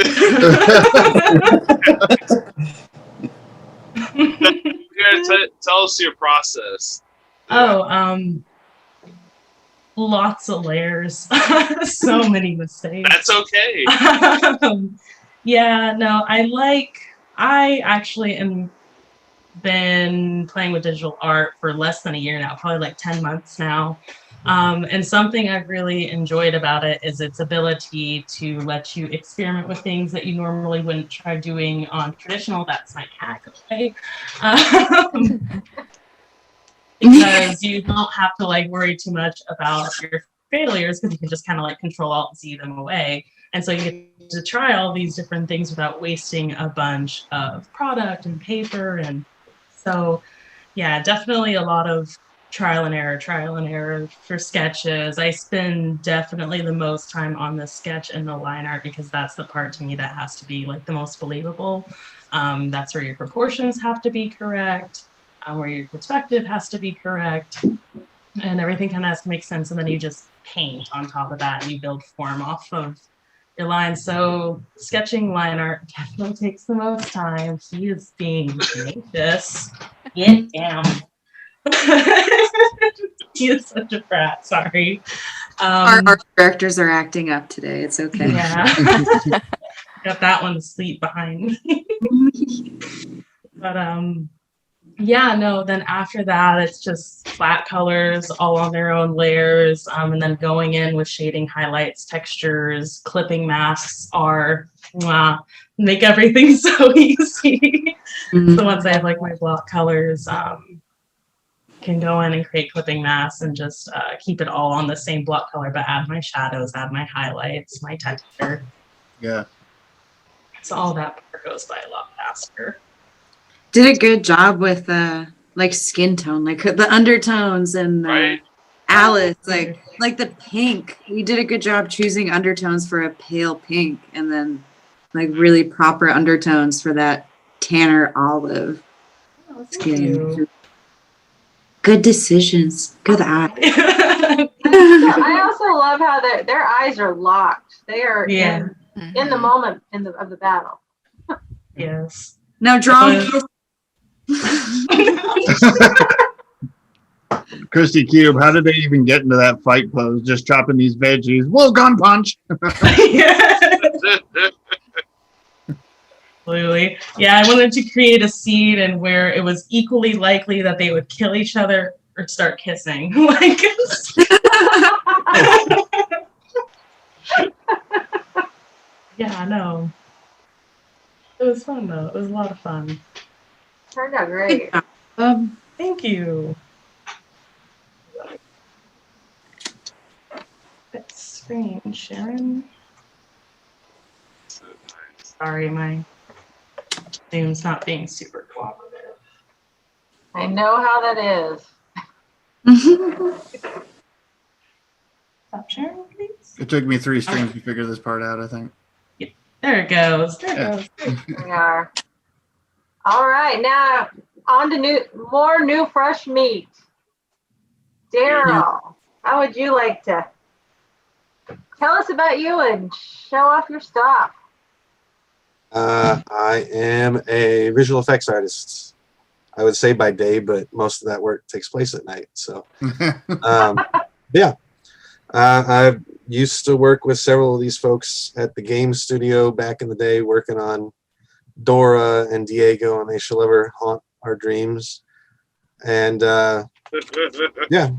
Speaker 2: us your process.
Speaker 7: Lots of layers. So many mistakes.
Speaker 2: That's okay.
Speaker 7: Yeah, no, I actually am been playing with digital art for less than a year now, probably like 10 months now. And something I've really enjoyed about it is its ability to let you experiment with things that you normally wouldn't try doing on traditional. That's my cat, okay? Because you don't have to like worry too much about your failures because you can just kind of like Control-Alt-Z them away. And so you get to try all these different things without wasting a bunch of product and paper. And so, yeah, definitely a lot of trial and error for sketches. I spend definitely the most time on the sketch and the line art because that's the part to me that has to be like the most believable. That's where your proportions have to be correct. Where your perspective has to be correct, and everything kind of has to make sense, and then you just paint on top of that and you build form off of your lines. So sketching line art definitely takes the most time. He is being tenacious. Get down. He is such a brat, sorry.
Speaker 5: Our directors are acting up today. It's okay.
Speaker 7: Yeah. Got that one to sleep behind. But yeah, no, then after that, it's just flat colors all on their own layers. And then going in with shading, highlights, textures, clipping masks are, make everything so easy.
Speaker 5: Mhm.
Speaker 7: So once I have like my block colors, can go in and create clipping masks and just keep it all on the same block color, but add my shadows, add my highlights, my texture.
Speaker 10: Yeah.
Speaker 7: So all that part goes by a lot faster.
Speaker 5: Did a good job with like skin tone, like the undertones and
Speaker 2: Right.
Speaker 5: Alice, like the pink. We did a good job choosing undertones for a pale pink, and then like really proper undertones for that tanner olive skin. Good decisions. Good eye.
Speaker 1: I also love how their eyes are locked. They are
Speaker 7: Yeah.
Speaker 1: in the moment of the battle.
Speaker 7: Yes.
Speaker 5: Now draw.
Speaker 10: Christy Cube, how did they even get into that fight pose? Just chopping these veggies. Whoa, gun punch!
Speaker 7: Absolutely. Yeah, I wanted to create a scene and where it was equally likely that they would kill each other or start kissing. Like, yeah, no. It was fun though. It was a lot of fun.
Speaker 1: Turned out great.
Speaker 7: Thank you. That screen, Sharon. Sorry, my Zoom's not being super cooperative.
Speaker 1: I know how that is.
Speaker 7: Stop sharing, please.
Speaker 10: It took me 3 streams to figure this part out, I think.
Speaker 7: There it goes. There it
Speaker 10: Yeah.
Speaker 7: goes.
Speaker 1: We are. All right, now on to more new fresh meat. Daryl, how would you like to tell us about you and show off your stuff?
Speaker 9: I am a visual effects artist. I would say by day, but most of that work takes place at night. So I used to work with several of these folks at the game studio back in the day, working on Dora and Diego, and They Shall Ever Haunt Our Dreams. And yeah,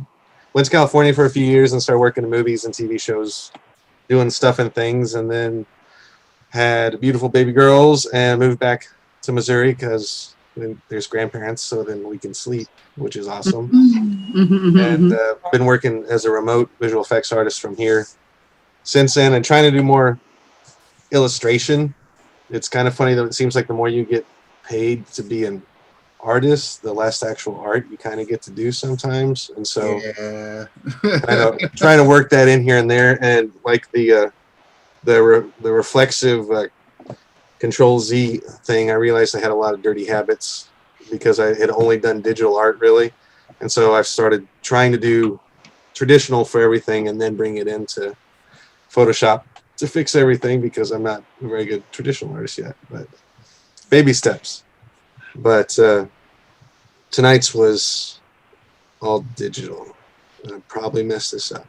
Speaker 9: went to California for a few years and started working in movies and TV shows, doing stuff and things, and then had beautiful baby girls and moved back to Missouri because there's grandparents, so then we can sleep, which is awesome. And been working as a remote visual effects artist from here since then, and trying to do more illustration. It's kind of funny though, it seems like the more you get paid to be an artist, the less actual art you kind of get to do sometimes. And so trying to work that in here and there, and like the reflexive Control Z thing, I realized I had a lot of dirty habits because I had only done digital art really. And so I've started trying to do traditional for everything and then bring it into Photoshop to fix everything, because I'm not a very good traditional artist yet, but baby steps. But tonight's was all digital. I probably messed this up.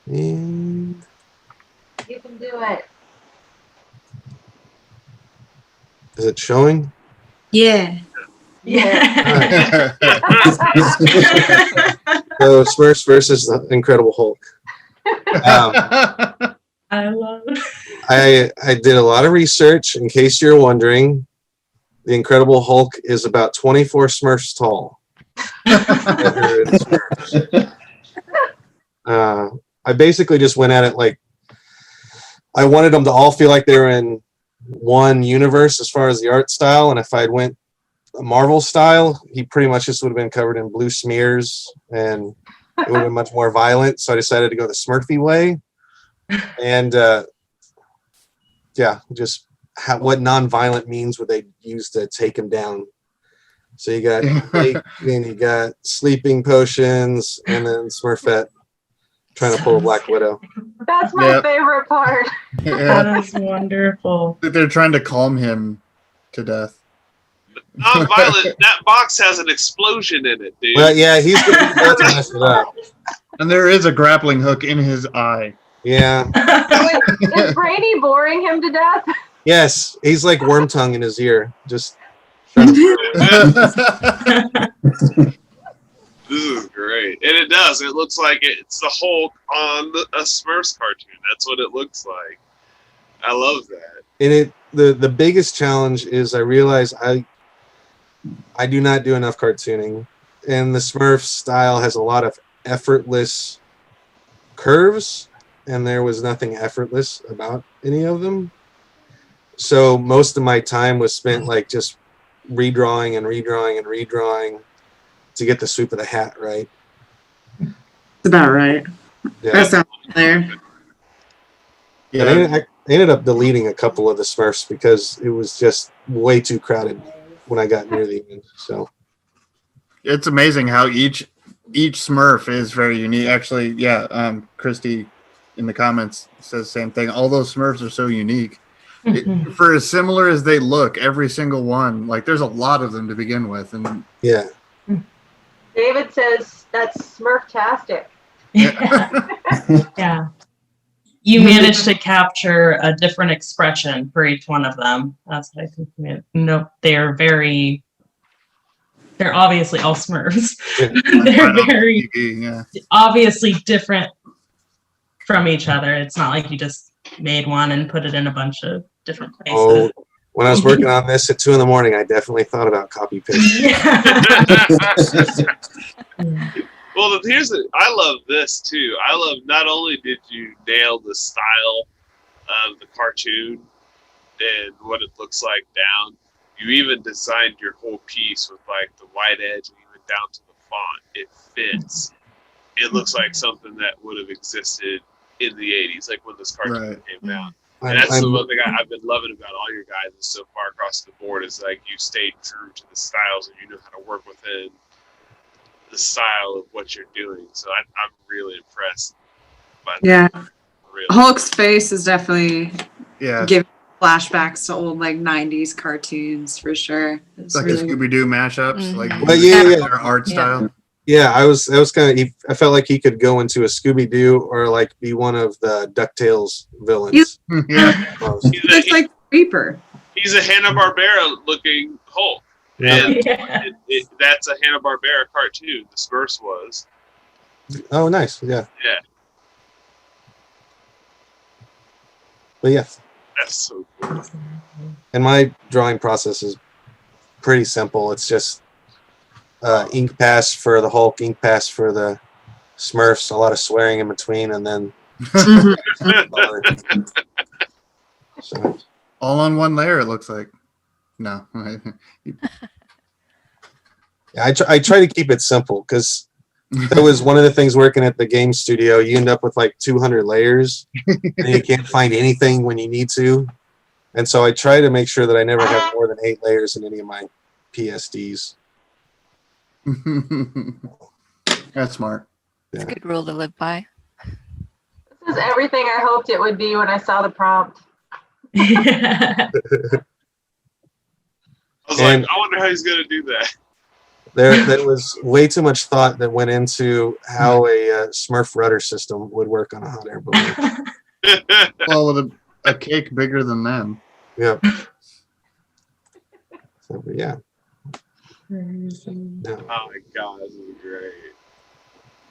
Speaker 9: And
Speaker 1: You can do it.
Speaker 9: is it showing?
Speaker 5: Yeah.
Speaker 7: Yeah.
Speaker 9: So Smurfs versus the Incredible Hulk.
Speaker 7: I love it.
Speaker 9: I did a lot of research. In case you're wondering, the Incredible Hulk is about 24 Smurfs tall. I basically just went at it like I wanted them to all feel like they were in one universe as far as the art style, and if I'd went a Marvel style, he pretty much just would have been covered in blue smears and it would have been much more violent. So I decided to go the Smurfy way, and just what non-violent means would they use to take him down. So you got then you got sleeping potions, and then Smurfette trying to pull a Black Widow.
Speaker 1: That's my favorite part.
Speaker 7: That is wonderful.
Speaker 10: They're trying to calm him to death.
Speaker 2: Non-violent. That box has an explosion in it, dude.
Speaker 9: Well, yeah, he's going to mess it up.
Speaker 10: And there is a grappling hook in his eye.
Speaker 9: Yeah.
Speaker 1: Is Brady boring him to death?
Speaker 9: Yes, he's like worm tongue in his ear. Just trying to
Speaker 2: This is great. And it does. It looks like it's the Hulk on a Smurfs cartoon. That's what it looks like. I love that.
Speaker 9: And the biggest challenge is I realize I do not do enough cartooning. And the Smurf style has a lot of effortless curves, and there was nothing effortless about any of them. So most of my time was spent like just redrawing and redrawing and redrawing to get the swoop of the hat right.
Speaker 5: It's about right.
Speaker 9: Yeah.
Speaker 5: That sounds there.
Speaker 9: Yeah. I ended up deleting a couple of the Smurfs because it was just way too crowded when I got near the end. So
Speaker 10: It's amazing how each Smurf is very unique. Actually, Christy in the comments says the same thing. All those Smurfs are so unique. For as similar as they look, every single one, like there's a lot of them to begin with. And
Speaker 9: yeah.
Speaker 1: David says that's Smurftastic.
Speaker 7: Yeah. You managed to capture a different expression for each one of them. That's what I think. No, they're obviously all Smurfs. They're very obviously different from each other. It's not like you just made one and put it in a bunch of different places.
Speaker 9: Oh, when I was working on this at 2 a.m, I definitely thought about copy paste.
Speaker 2: Well, I love this too. I love not only did you nail the style of the cartoon and what it looks like down, you even designed your whole piece with like the white edge and even down to the font. It fits. It looks like something that would have existed in the 80s, like when this cartoon came out. And that's the one thing I've been loving about all your guys so far across the board is like you stayed true to the styles and you know how to work within the style of what you're doing. So I'm really impressed by that.
Speaker 5: Yeah.
Speaker 2: Really.
Speaker 5: Hulk's face is definitely
Speaker 10: yeah,
Speaker 5: giving flashbacks to old like 90s cartoons for sure.
Speaker 10: It's like really a Scooby-Doo mashups, like
Speaker 9: But yeah.
Speaker 10: their art style.
Speaker 9: Yeah, I was kind of. I felt like he could go into a Scooby Doo or like be one of the DuckTales villains.
Speaker 10: Yeah.
Speaker 9: Almost.
Speaker 5: It's like Reaper.
Speaker 2: He's a Hanna-Barbera looking Hulk.
Speaker 9: Yeah.
Speaker 2: And
Speaker 7: Yeah.
Speaker 2: that's a Hanna-Barbera cartoon. The Smurfs was.
Speaker 9: Oh, nice. Yeah.
Speaker 2: Yeah,
Speaker 9: But yeah,
Speaker 2: that's so cool.
Speaker 9: and my drawing process is pretty simple. It's just ink pass for the Hulk, ink pass for the Smurfs, a lot of swearing in between, and then color. So,
Speaker 10: All on one layer, it looks like. No.
Speaker 9: yeah, I try to keep it simple because that was one of the things working at the game studio. You end up with like 200 layers, and you can't find anything when you need to. And so I try to make sure that I never have more than 8 layers in any of my PSDs.
Speaker 10: That's smart.
Speaker 8: It's a good rule to live by.
Speaker 1: This is everything I hoped it would be when I saw the prompt.
Speaker 2: I was
Speaker 9: And-
Speaker 2: like, I wonder how he's gonna do that.
Speaker 9: There was way too much thought that went into how a Smurf rudder system would work on a hot air balloon.
Speaker 10: Well, with a cake bigger than them.
Speaker 9: Yeah. So, but yeah. Yeah.
Speaker 2: Oh my god, this is great.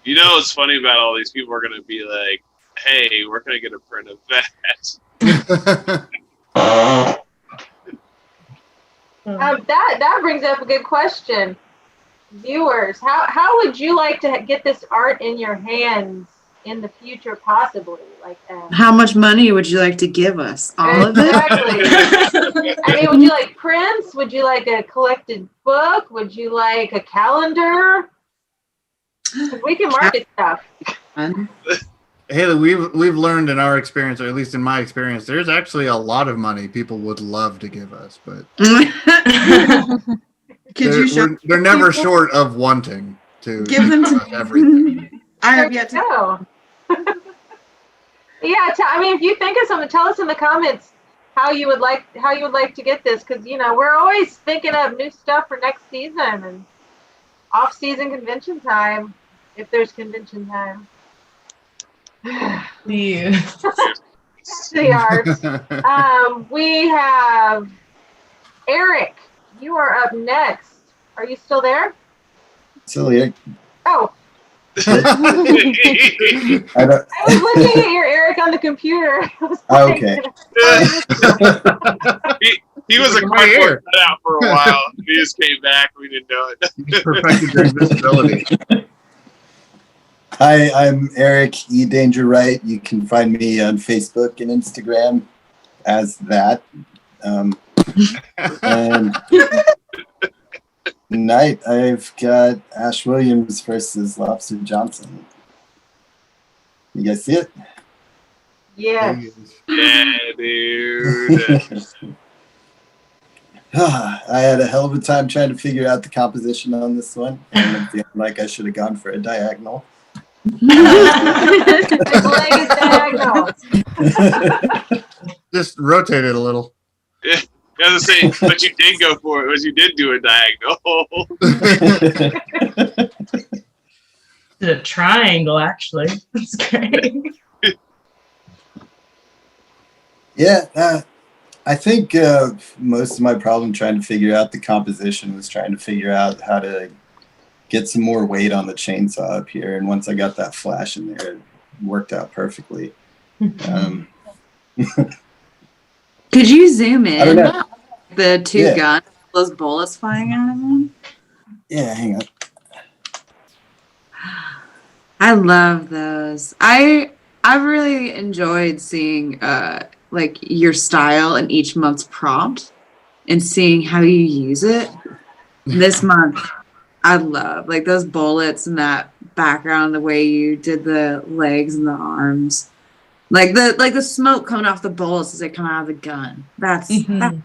Speaker 2: You know what's funny about all these people are gonna be like, hey, we're gonna get a print of that.
Speaker 1: That brings up a good question. Viewers, how would you like to get this art in your hands in the future, possibly? Like,
Speaker 5: How much money would you like to give us? All of it?
Speaker 1: exactly. I mean, would you like prints? Would you like a collected book? Would you like a calendar? 'Cause we can market stuff.
Speaker 10: Haley, we've learned in our experience, or at least in my experience, there's actually a lot of money people would love to give us, but
Speaker 5: Could you show
Speaker 10: they're never
Speaker 5: people?
Speaker 10: short of wanting to
Speaker 5: Give them to
Speaker 10: us everything.
Speaker 5: I have yet to.
Speaker 1: No. Yeah, I mean, if you think of something, tell us in the comments how you would like to get this, because we're always thinking of new stuff for next season and off-season convention time, if there's convention time.
Speaker 7: You.
Speaker 1: The art. We have Eric. You are up next. Are you still there?
Speaker 6: Silly.
Speaker 1: Oh,
Speaker 6: I don't,
Speaker 1: I was looking at your Eric on the computer. I was
Speaker 6: Okay.
Speaker 2: He was a
Speaker 10: Right
Speaker 2: cardboard
Speaker 10: here.
Speaker 2: cutout for a while. He just came back. We didn't know it.
Speaker 10: He's perfected your invisibility.
Speaker 6: Hi, I'm Eric E. Danger Right. You can find me on Facebook and Instagram as that. And tonight I've got Ash Williams versus Lobster Johnson. You guys see it?
Speaker 1: Yes.
Speaker 2: Yeah, dude.
Speaker 6: I had a hell of a time trying to figure out the composition on this one. And I'm feeling like I should have gone for a diagonal.
Speaker 1: His leg is diagonal.
Speaker 10: Just rotate it a little.
Speaker 2: I was gonna say, but you did go for it. Was you did do a diagonal?
Speaker 7: Did a triangle, actually. That's great.
Speaker 6: Yeah, I think most of my problem trying to figure out the composition was trying to figure out how to get some more weight on the chainsaw up here. And once I got that flash in there, it worked out perfectly.
Speaker 5: Could you zoom
Speaker 6: I don't
Speaker 5: in?
Speaker 6: know.
Speaker 5: The two
Speaker 6: Yeah.
Speaker 5: guns, those bullets flying out of them?
Speaker 6: Yeah, hang on.
Speaker 5: I love those. I've really enjoyed seeing like your style in each month's prompt and seeing how you use it. This month, I love like those bullets and that background, the way you did the legs and the arms. Like the smoke coming off the bullets as they come out of the gun. That's awesome.
Speaker 10: Right.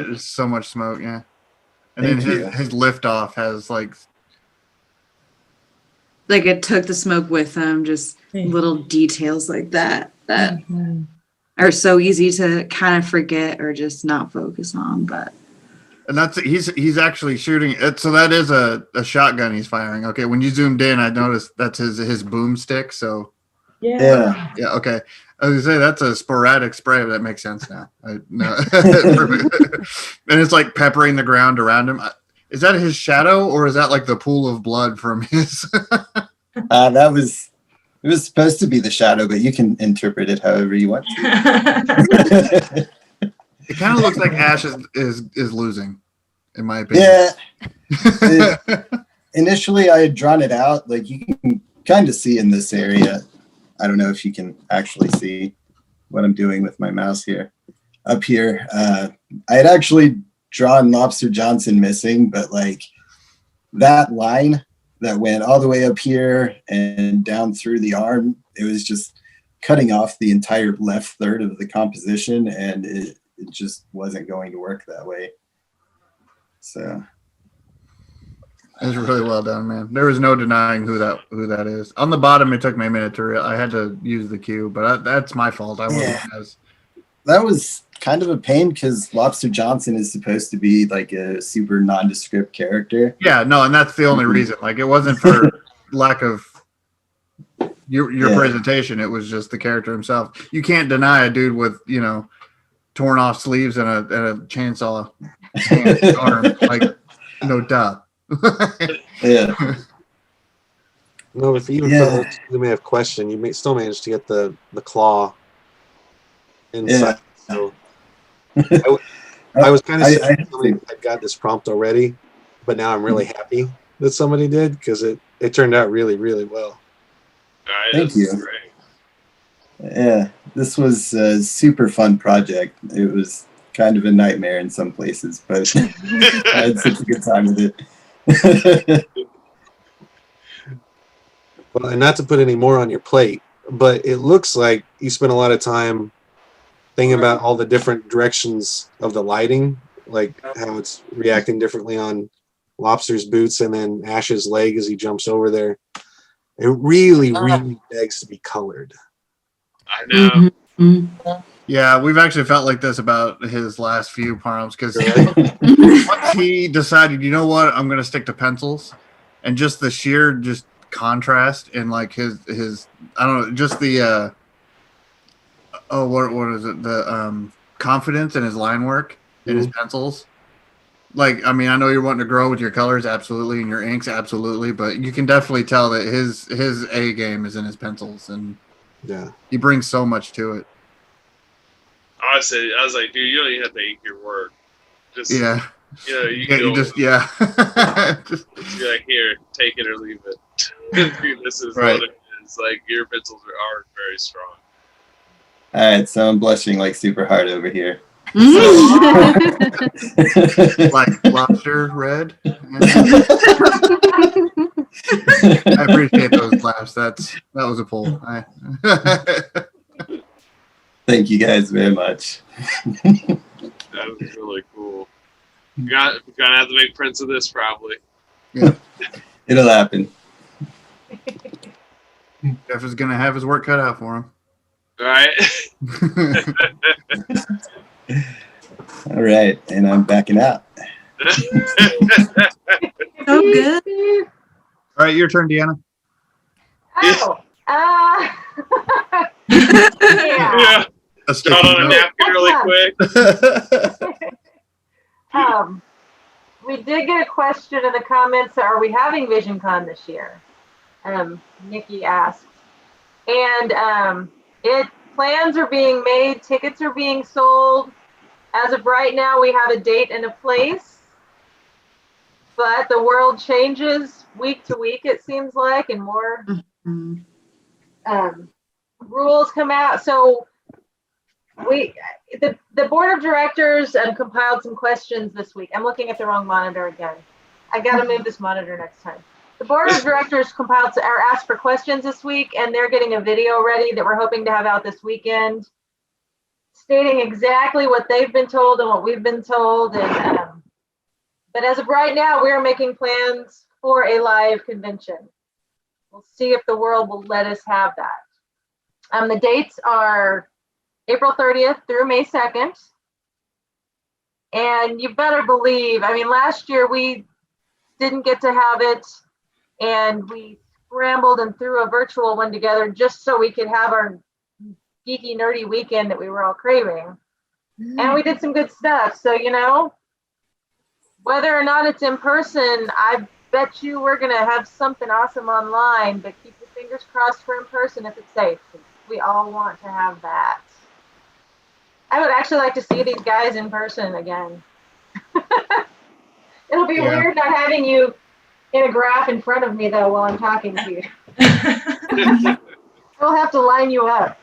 Speaker 10: There's so much smoke, yeah. And
Speaker 6: Thank
Speaker 10: then
Speaker 6: you.
Speaker 10: his liftoff has like
Speaker 5: It took the smoke with them, just little details like that
Speaker 7: Mhm.
Speaker 5: are so easy to kind of forget or just not focus on. But
Speaker 10: And he's actually shooting it. So that is a shotgun he's firing. Okay, when you zoomed in, I noticed that's his boomstick. So
Speaker 6: Yeah.
Speaker 10: okay. I was gonna say that's a sporadic spray. That makes sense now. No. And it's like peppering the ground around him. Is that his shadow, or is that like the pool of blood from his?
Speaker 6: It was supposed to be the shadow, but you can interpret it however you want to.
Speaker 10: It kind of looks like Ash is losing, in my opinion.
Speaker 6: Yeah. Initially, I had drawn it out. Like you can kind of see in this area. I don't know if you can actually see what I'm doing with my mouse here. Up here, I had actually drawn Lobster Johnson missing, but like that line that went all the way up here and down through the arm, it was just cutting off the entire left third of the composition, and it just wasn't going to work that way. So
Speaker 10: it was really well done, man. There was no denying who that is. On the bottom, it took me a minute to I had to use the cue, but that's my fault. I wasn't as.
Speaker 6: That was kind of a pain because Lobster Johnson is supposed to be like a super nondescript character.
Speaker 10: Yeah, no, and that's the only reason. Like, it wasn't for lack of your presentation. It was just the character himself. You can't deny a dude with torn off sleeves and a chainsaw arm. Like, no duh.
Speaker 6: Yeah.
Speaker 9: No, if even for those who may have questioned, you may still manage to get the claw inside.
Speaker 6: Yeah.
Speaker 9: So I was kind of saying somebody had got this prompt already, but now I'm really happy that somebody did because it turned out really, really well.
Speaker 6: Thank you. Great. Yeah, this was a super fun project. It was kind of a nightmare in some places, but I had such a good time with it.
Speaker 9: Well, and not to put any more on your plate, but it looks like you spent a lot of time thinking about all the different directions of the lighting, like how it's reacting differently on Lobster's boots and then Ash's leg as he jumps over there. It really, really begs to be colored.
Speaker 2: I know.
Speaker 5: Mm-hmm.
Speaker 10: Yeah, we've actually felt like this about his last few params because once he decided, you know what, I'm going to stick to pencils, and just the sheer contrast in like his I don't know, just the what is it, the confidence in his line work in his pencils. Like, I mean, I know you're wanting to grow with your colors, absolutely, and your inks, absolutely, but you can definitely tell that his A game is in his pencils, and he brings so much to it.
Speaker 2: Honestly, I was like, dude, you don't even have to ink your work. Just you just
Speaker 10: be
Speaker 2: like, here, take it or leave it. Dude, this is
Speaker 10: right.
Speaker 2: what it is. Like, your pencils are very strong.
Speaker 6: All right, so I'm blushing like super hard over here.
Speaker 10: Like lobster red. I appreciate those laughs. That was a pull.
Speaker 6: Thank you guys very much.
Speaker 2: That was really cool. We're gonna have to make prints of this probably.
Speaker 10: Yeah,
Speaker 6: it'll happen.
Speaker 10: Jeff is gonna have his work cut out for him.
Speaker 2: All right.
Speaker 6: All right, and I'm backing out.
Speaker 5: So good.
Speaker 10: All right, your turn, Deanna.
Speaker 1: Oh,
Speaker 2: Yeah. Start on a napkin really quick.
Speaker 1: We did get a question in the comments. Are we having Visioncon this year? Nikki asked, and plans are being made. Tickets are being sold. As of right now, we have a date and a place, but the world changes week to week, it seems like, and more rules come out. So the board of directors compiled some questions this week. I'm looking at the wrong monitor again. I got to move this monitor next time. The board of directors compiled or asked for questions this week, and they're getting a video ready that we're hoping to have out this weekend, stating exactly what they've been told and what we've been told. And but as of right now, we are making plans for a live convention. We'll see if the world will let us have that. The dates are April 30th through May 2nd. And you better believe, I mean, last year we didn't get to have it, and we scrambled and threw a virtual one together just so we could have our geeky, nerdy weekend that we were all craving. And we did some good stuff. So, you know, whether or not it's in person, I bet you we're going to have something awesome online, but keep your fingers crossed for in person if it's safe. We all want to have that. I would actually like to see these guys in person again. It'll be weird not having you in a graph in front of me, though, while I'm talking to you. We'll have to line you up.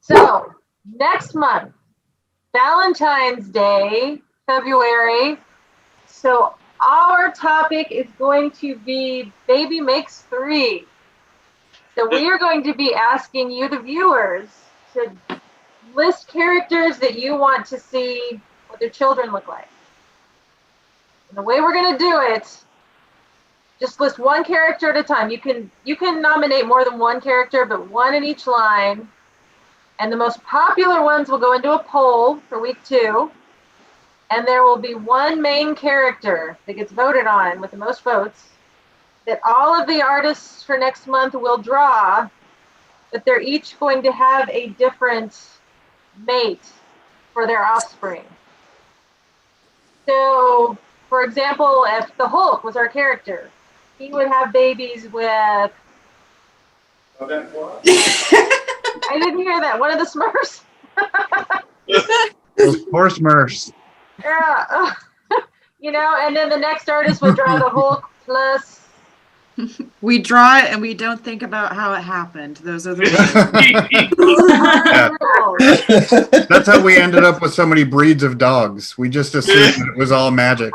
Speaker 1: So, next month, Valentine's Day, February. So, our topic is going to be Baby Makes 3. So we are going to be asking you, the viewers, to list characters that you want to see what their children look like. And the way we're going to do it, just list one character at a time. You can nominate more than one character, but one in each line. And the most popular ones will go into a poll for week 2. And there will be one main character that gets voted on with the most votes that all of the artists for next month will draw, but they're each going to have a different mate for their offspring. So, for example, if the Hulk was our character, he would have babies with... I didn't hear that. One of the Smurfs?
Speaker 10: Those poor Smurfs.
Speaker 1: Yeah. You know, and then the next artist would draw the Hulk plus...
Speaker 5: We draw it and we don't think about how it happened. Those are the
Speaker 10: That's how we ended up with so many breeds of dogs. We just assumed that it was all magic.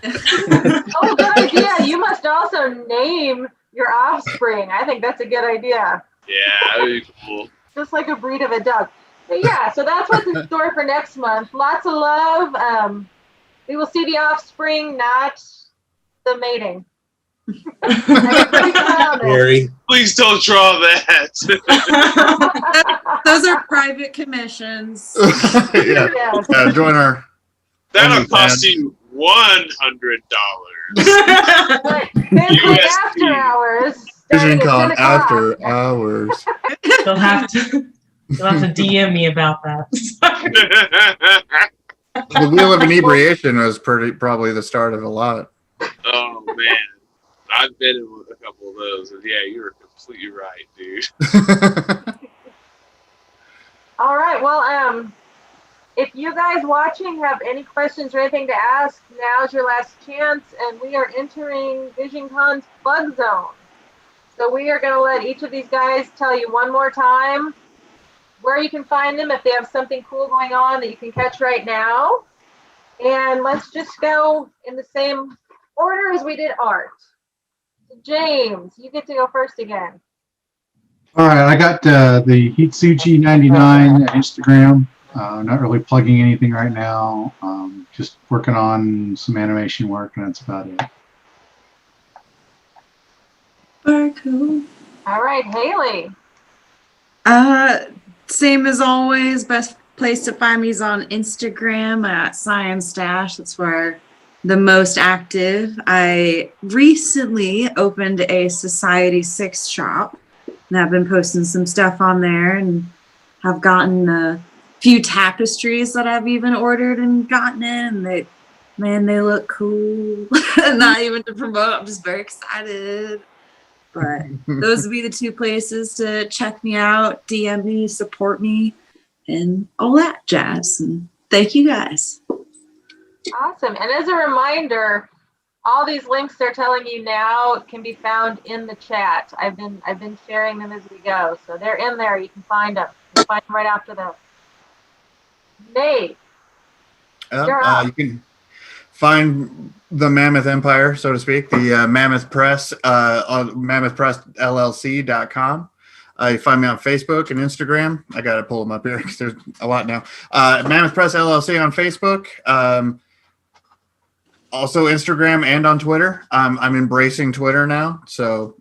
Speaker 1: Oh, good idea. You must also name your offspring. I think that's a good idea.
Speaker 2: Yeah, that would be cool.
Speaker 1: Just like a breed of a dog. But yeah, so that's what's in store for next month. Lots of love. We will see the offspring, not the mating.
Speaker 9: Gary.
Speaker 2: Please don't draw that.
Speaker 5: Those are private commissions.
Speaker 10: Yeah.
Speaker 1: Yes.
Speaker 10: Join our.
Speaker 2: That'll cost you $100.
Speaker 1: But then like after hours. starting at
Speaker 10: Visioncon
Speaker 1: 10 o'clock.
Speaker 10: after hours.
Speaker 7: You'll have to DM me about that.
Speaker 10: The wheel of inebriation was probably the start of a lot.
Speaker 2: Oh man, I've been in a couple of those, and yeah, you were completely right, dude.
Speaker 1: All right. Well, if you guys watching have any questions or anything to ask, now's your last chance, and we are entering Visioncon's Bug Zone. So we are going to let each of these guys tell you one more time where you can find them if they have something cool going on that you can catch right now. And let's just go in the same order as we did art. James, you get to go first again.
Speaker 3: All right, I got the Hitsuji99 Instagram. Not really plugging anything right now. Just working on some animation work, and that's about it.
Speaker 5: Very cool.
Speaker 1: All right, Haley.
Speaker 5: Same as always. Best place to find me is on Instagram at Science Stash. That's where the most active. I recently opened a Society 6 shop, and I've been posting some stuff on there, and have gotten a few tapestries that I've even ordered and gotten in. And they look cool. Not even to promote. I'm just very excited. But those would be the two places to check me out, DM me, support me, and all that jazz. And thank you guys.
Speaker 1: Awesome. And as a reminder, all these links they're telling you now can be found in the chat. I've been sharing them as we go. So they're in there. You can find them. You can find them right after this. Nate. You're up.
Speaker 10: You can find the Mammoth Empire, so to speak, the Mammoth Press on mammothpressllc.com. You find me on Facebook and Instagram. I got to pull them up here because there's a lot now. Mammoth Press LLC on Facebook. Also Instagram and on Twitter. I'm embracing Twitter now. So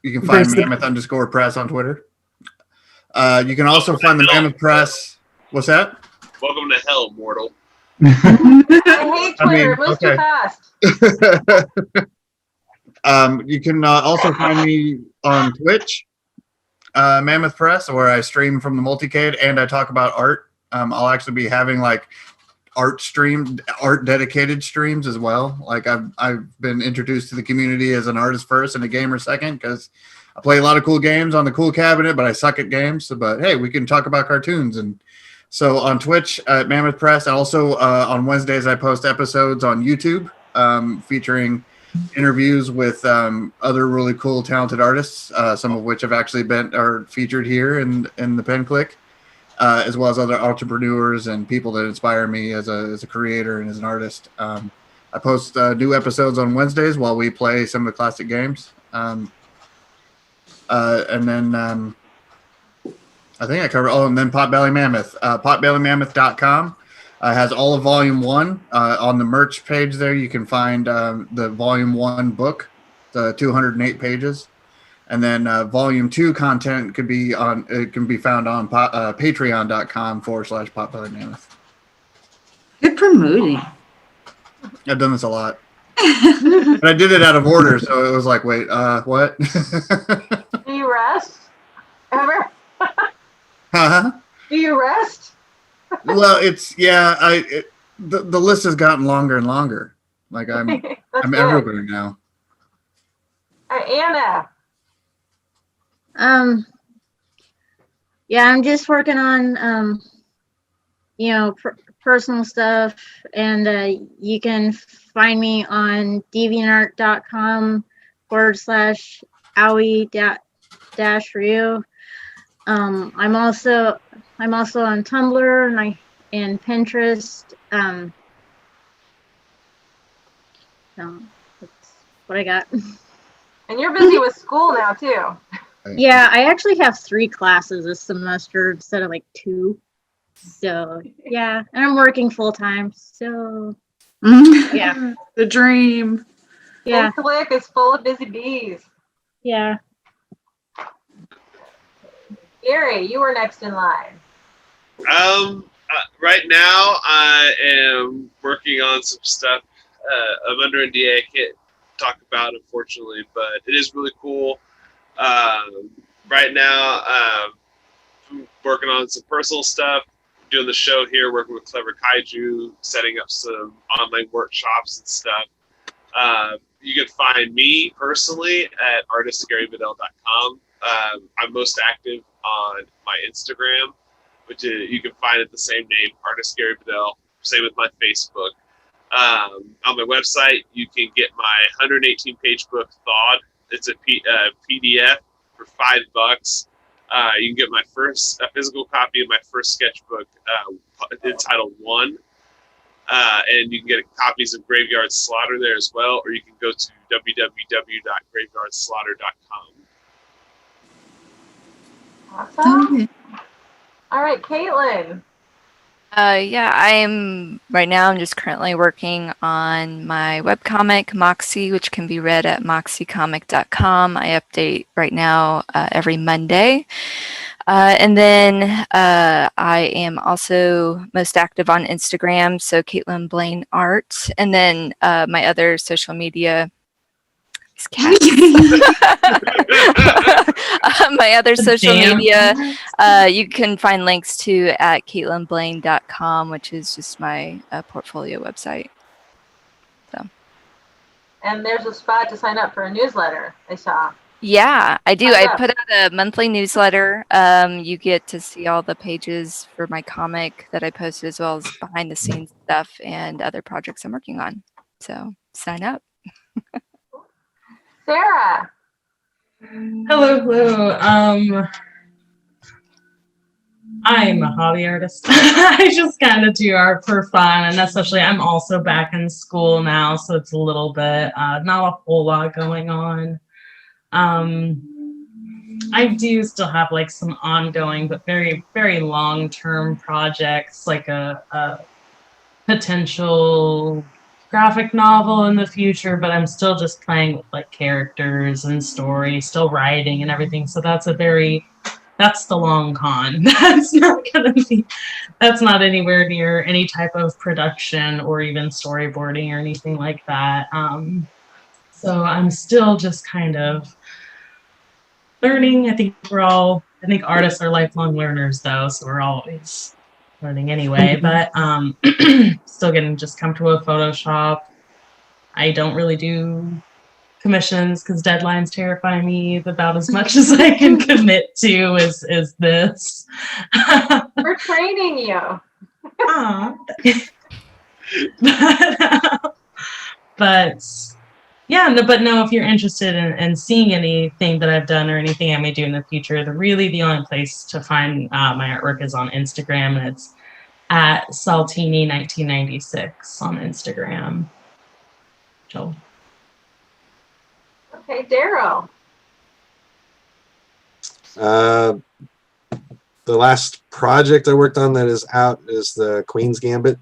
Speaker 10: you can find Mammoth_press on Twitter. You can also find the Mammoth Press. What's that?
Speaker 2: Welcome to hell, mortal.
Speaker 1: I hate Twitter. It moves too fast.
Speaker 10: You can also find me on Twitch, Mammoth Press, where I stream from the Multicade and I talk about art. I'll actually be having like art dedicated streams as well. Like I've been introduced to the community as an artist first and a gamer second, because I play a lot of cool games on the cool cabinet, but I suck at games. So, but hey, we can talk about cartoons. And so on Twitch at Mammoth Press, and also on Wednesdays I post episodes on YouTube featuring interviews with other really cool, talented artists, some of which have actually are featured here in the Pen Clique, as well as other entrepreneurs and people that inspire me as a creator and as an artist. I post new episodes on Wednesdays while we play some of the classic games. And then I think I covered. Oh, and then Potbelly Mammoth. Potbellymammoth.com has all of Volume 1 on the merch page. There you can find the Volume 1 book, the 208 pages, and then Volume 2 content can be found on Patreon.com/Potbellymammoth.
Speaker 5: Good promoting.
Speaker 10: I've done this a lot. And I did it out of order, so it was like, wait, what?
Speaker 1: Do you rest? Ever?
Speaker 10: Huh?
Speaker 1: Do you rest?
Speaker 10: Well, it's the list has gotten longer and longer. Like I'm
Speaker 1: Good.
Speaker 10: everywhere now.
Speaker 1: Anna.
Speaker 4: Yeah, I'm just working on personal stuff, and you can find me on deviantart.com/owie-ryu. I'm also on Tumblr and Pinterest. That's what I got.
Speaker 1: And you're busy with school now too.
Speaker 4: Yeah, I actually have 3 classes this semester instead of like 2. So yeah, and I'm working full time. So yeah,
Speaker 5: the dream.
Speaker 4: Yeah,
Speaker 1: Clique is full of busy bees.
Speaker 4: yeah.
Speaker 1: Gary, you were next in line.
Speaker 2: Right now I am working on some stuff. I'm under NDA. I can't talk about, unfortunately, but it is really cool. Right now, I'm working on some personal stuff, doing the show here, working with Clever Kaiju, setting up some online workshops and stuff. You can find me personally at artistgaryvidal.com. I'm most active on my Instagram, which you can find at the same name, Artist Gary Vidal. Same with my Facebook. On my website, you can get my 118-page book, Thawed. It's a PDF for $5. You can get my first physical copy of my first sketchbook entitled One. And you can get copies of Graveyard Slaughter there as well, or you can go to www.graveyardslaughter.com.
Speaker 1: Awesome. All right, Caitlin.
Speaker 8: I'm just currently working on my webcomic, Moxie, which can be read at moxiecomic.com. I update right now every Monday. And then I am also most active on Instagram, so Caitlin Blaine Art. And then my other social media, these cats. My other social media, you can find links to at CaitlinBlaine.com, which is just my portfolio website. So.
Speaker 1: And there's a spot to sign up for a newsletter, I saw.
Speaker 8: Yeah, I do.
Speaker 1: Sign
Speaker 8: I
Speaker 1: up.
Speaker 8: put out a monthly newsletter. You get to see all the pages for my comic that I posted, as well as behind the scenes stuff and other projects I'm working on. So sign up.
Speaker 1: Sarah.
Speaker 7: Hello. I'm a hobby artist. I just kind of do art for fun, and especially I'm also back in school now, so it's a little bit not a whole lot going on. I do still have like some ongoing but very, very long-term projects, like a potential graphic novel in the future, but I'm still just playing with like characters and story, still writing and everything. So that's a very that's the long con. That's not anywhere near any type of production or even storyboarding or anything like that. So I'm still just kind of learning. I think artists are lifelong learners though, so we're always learning anyway, but still getting just comfortable with Photoshop. I don't really do commissions because deadlines terrify me about as much as I can commit to is this.
Speaker 1: We're training you.
Speaker 7: But yeah, no, if you're interested in seeing anything that I've done or anything I may do in the future, the only place to find my artwork is on Instagram, and it's at Saltini1996 on Instagram. So.
Speaker 1: Okay, Daryl.
Speaker 9: The last project I worked on that is out is the Queen's Gambit.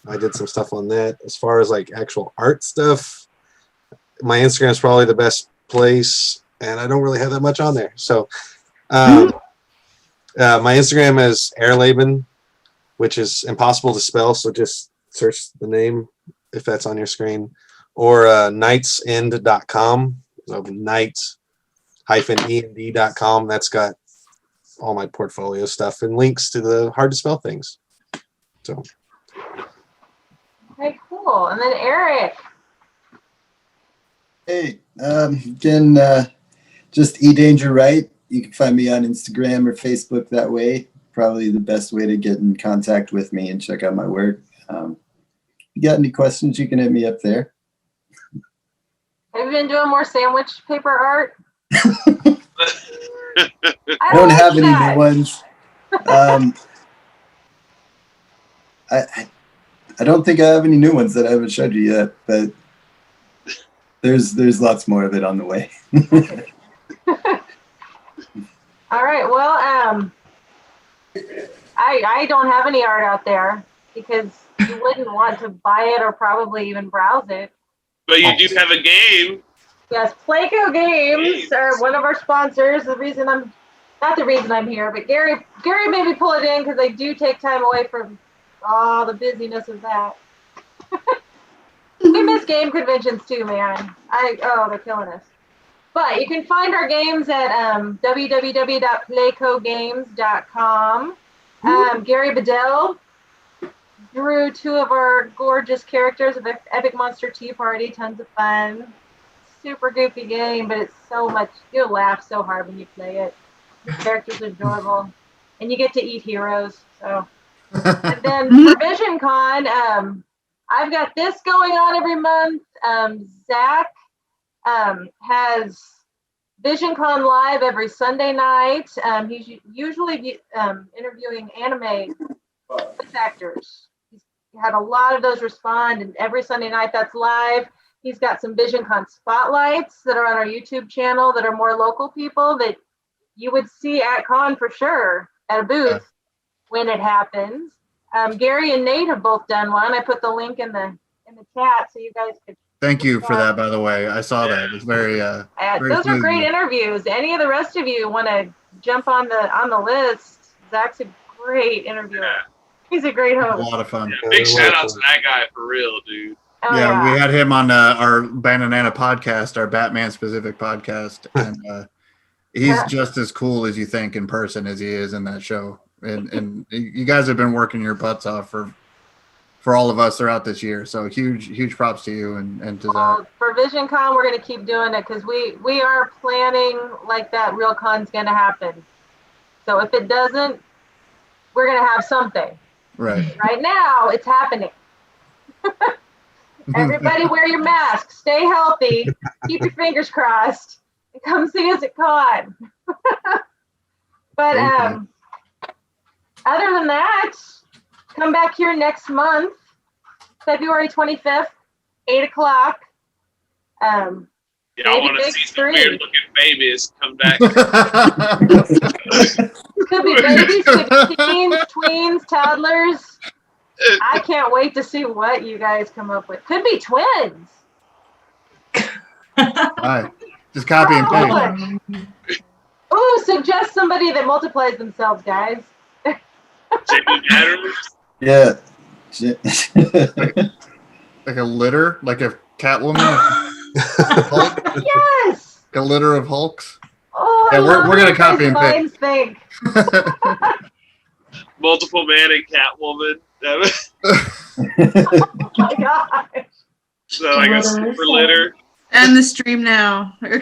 Speaker 9: I did some stuff on that. As far as like actual art stuff, my Instagram is probably the best place, and I don't really have that much on there. So my Instagram is Airlaben, which is impossible to spell, so just search the name if that's on your screen, or nightsend.com. So night-end.com. That's got all my portfolio stuff and links to the hard to spell things. So.
Speaker 1: Okay, cool. And then Eric.
Speaker 6: Hey, again, just eDanger Right. You can find me on Instagram or Facebook that way. Probably the best way to get in contact with me and check out my work. If you got any questions, you can hit me up there.
Speaker 1: Have you been doing more sandwich paper art?
Speaker 6: I don't have any new ones. I don't think I have any new ones that I haven't showed you yet, but there's lots more of it on the way.
Speaker 1: All right. Well, I don't have any art out there because you wouldn't want to buy it or probably even browse it.
Speaker 2: But you do have a game.
Speaker 1: Yes, Playco Games are one of our sponsors. Not the reason I'm here, but Gary made me pull it in because I do take time away from all the busyness of that. We miss game conventions too, man. They're killing us. But you can find our games at www.playcogames.com. Gary Bedell drew 2 of our gorgeous characters of Epic Monster Tea Party. Tons of fun. Super goofy game, but it's so much. You'll laugh so hard when you play it. The characters are adorable, and you get to eat heroes. So, and then for Visioncon, I've got this going on every month. Zach has Visioncon Live every Sunday night. He's usually interviewing anime voice actors. He's had a lot of those respond, and every Sunday night that's live. He's got some Visioncon spotlights that are on our YouTube channel that are more local people that you would see at con for sure at a booth when it happens. Gary and Nate have both done one. I put the link in the chat so you guys could.
Speaker 10: Thank you for that, by the way. I saw that. It's very
Speaker 1: those are great interviews. Any of the rest of you want to jump on the list? Zach's a great interviewer. Yeah. He's a great host.
Speaker 10: A lot of fun.
Speaker 2: Yeah, big shout out to that guy for real, dude.
Speaker 1: Oh,
Speaker 10: yeah, we had him on our Banana podcast, our Batman specific podcast, and he's just as cool as you think in person as he is in that show. And you guys have been working your butts off for all of us throughout this year. So huge props to you and to Zach.
Speaker 1: For Visioncon, we're going to keep doing it because we are planning like that real con's going to happen. So if it doesn't, we're going to have something.
Speaker 10: Right.
Speaker 1: Right now, it's happening. Everybody wear your mask. Stay healthy. Keep your fingers crossed. And come see us at con. But other than that, come back here next month, February 25th, 8 o'clock.
Speaker 2: I want to see some weird-looking babies come back.
Speaker 1: Could be babies, could be teens, tweens, toddlers. I can't wait to see what you guys come up with. Could be twins.
Speaker 10: All right. Just copy and paste.
Speaker 1: Ooh, suggest somebody that multiplies themselves, guys.
Speaker 2: Jamie Matters.
Speaker 6: Yeah.
Speaker 10: Like a litter, like a Catwoman, Hulk,
Speaker 1: Yes.
Speaker 10: a litter of Hulks.
Speaker 1: Oh,
Speaker 10: Yeah,
Speaker 1: I
Speaker 10: we're
Speaker 1: love
Speaker 10: gonna
Speaker 1: how you
Speaker 10: copy and
Speaker 1: guys'
Speaker 10: paste.
Speaker 1: minds think.
Speaker 2: Multiple man and Catwoman.
Speaker 1: Oh my gosh.
Speaker 2: So like a super litter.
Speaker 5: End the stream now.
Speaker 1: That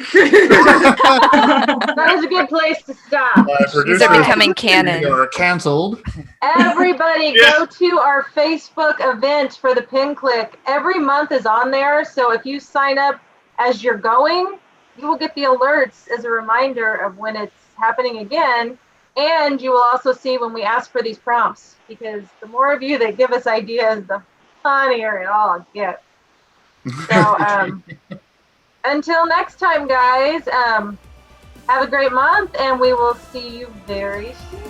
Speaker 1: is a good place to stop.
Speaker 8: These
Speaker 10: Producer,
Speaker 8: are becoming
Speaker 10: we
Speaker 8: canon.
Speaker 10: are canceled.
Speaker 1: Everybody
Speaker 2: Yeah.
Speaker 1: go to our Facebook event for the Pin Click. Every month is on there, so if you sign up as you're going, you will get the alerts as a reminder of when it's happening again, and you will also see when we ask for these prompts, because the more of you that give us ideas, the funnier it all gets. So until next time, guys, have a great month, and we will see you very soon.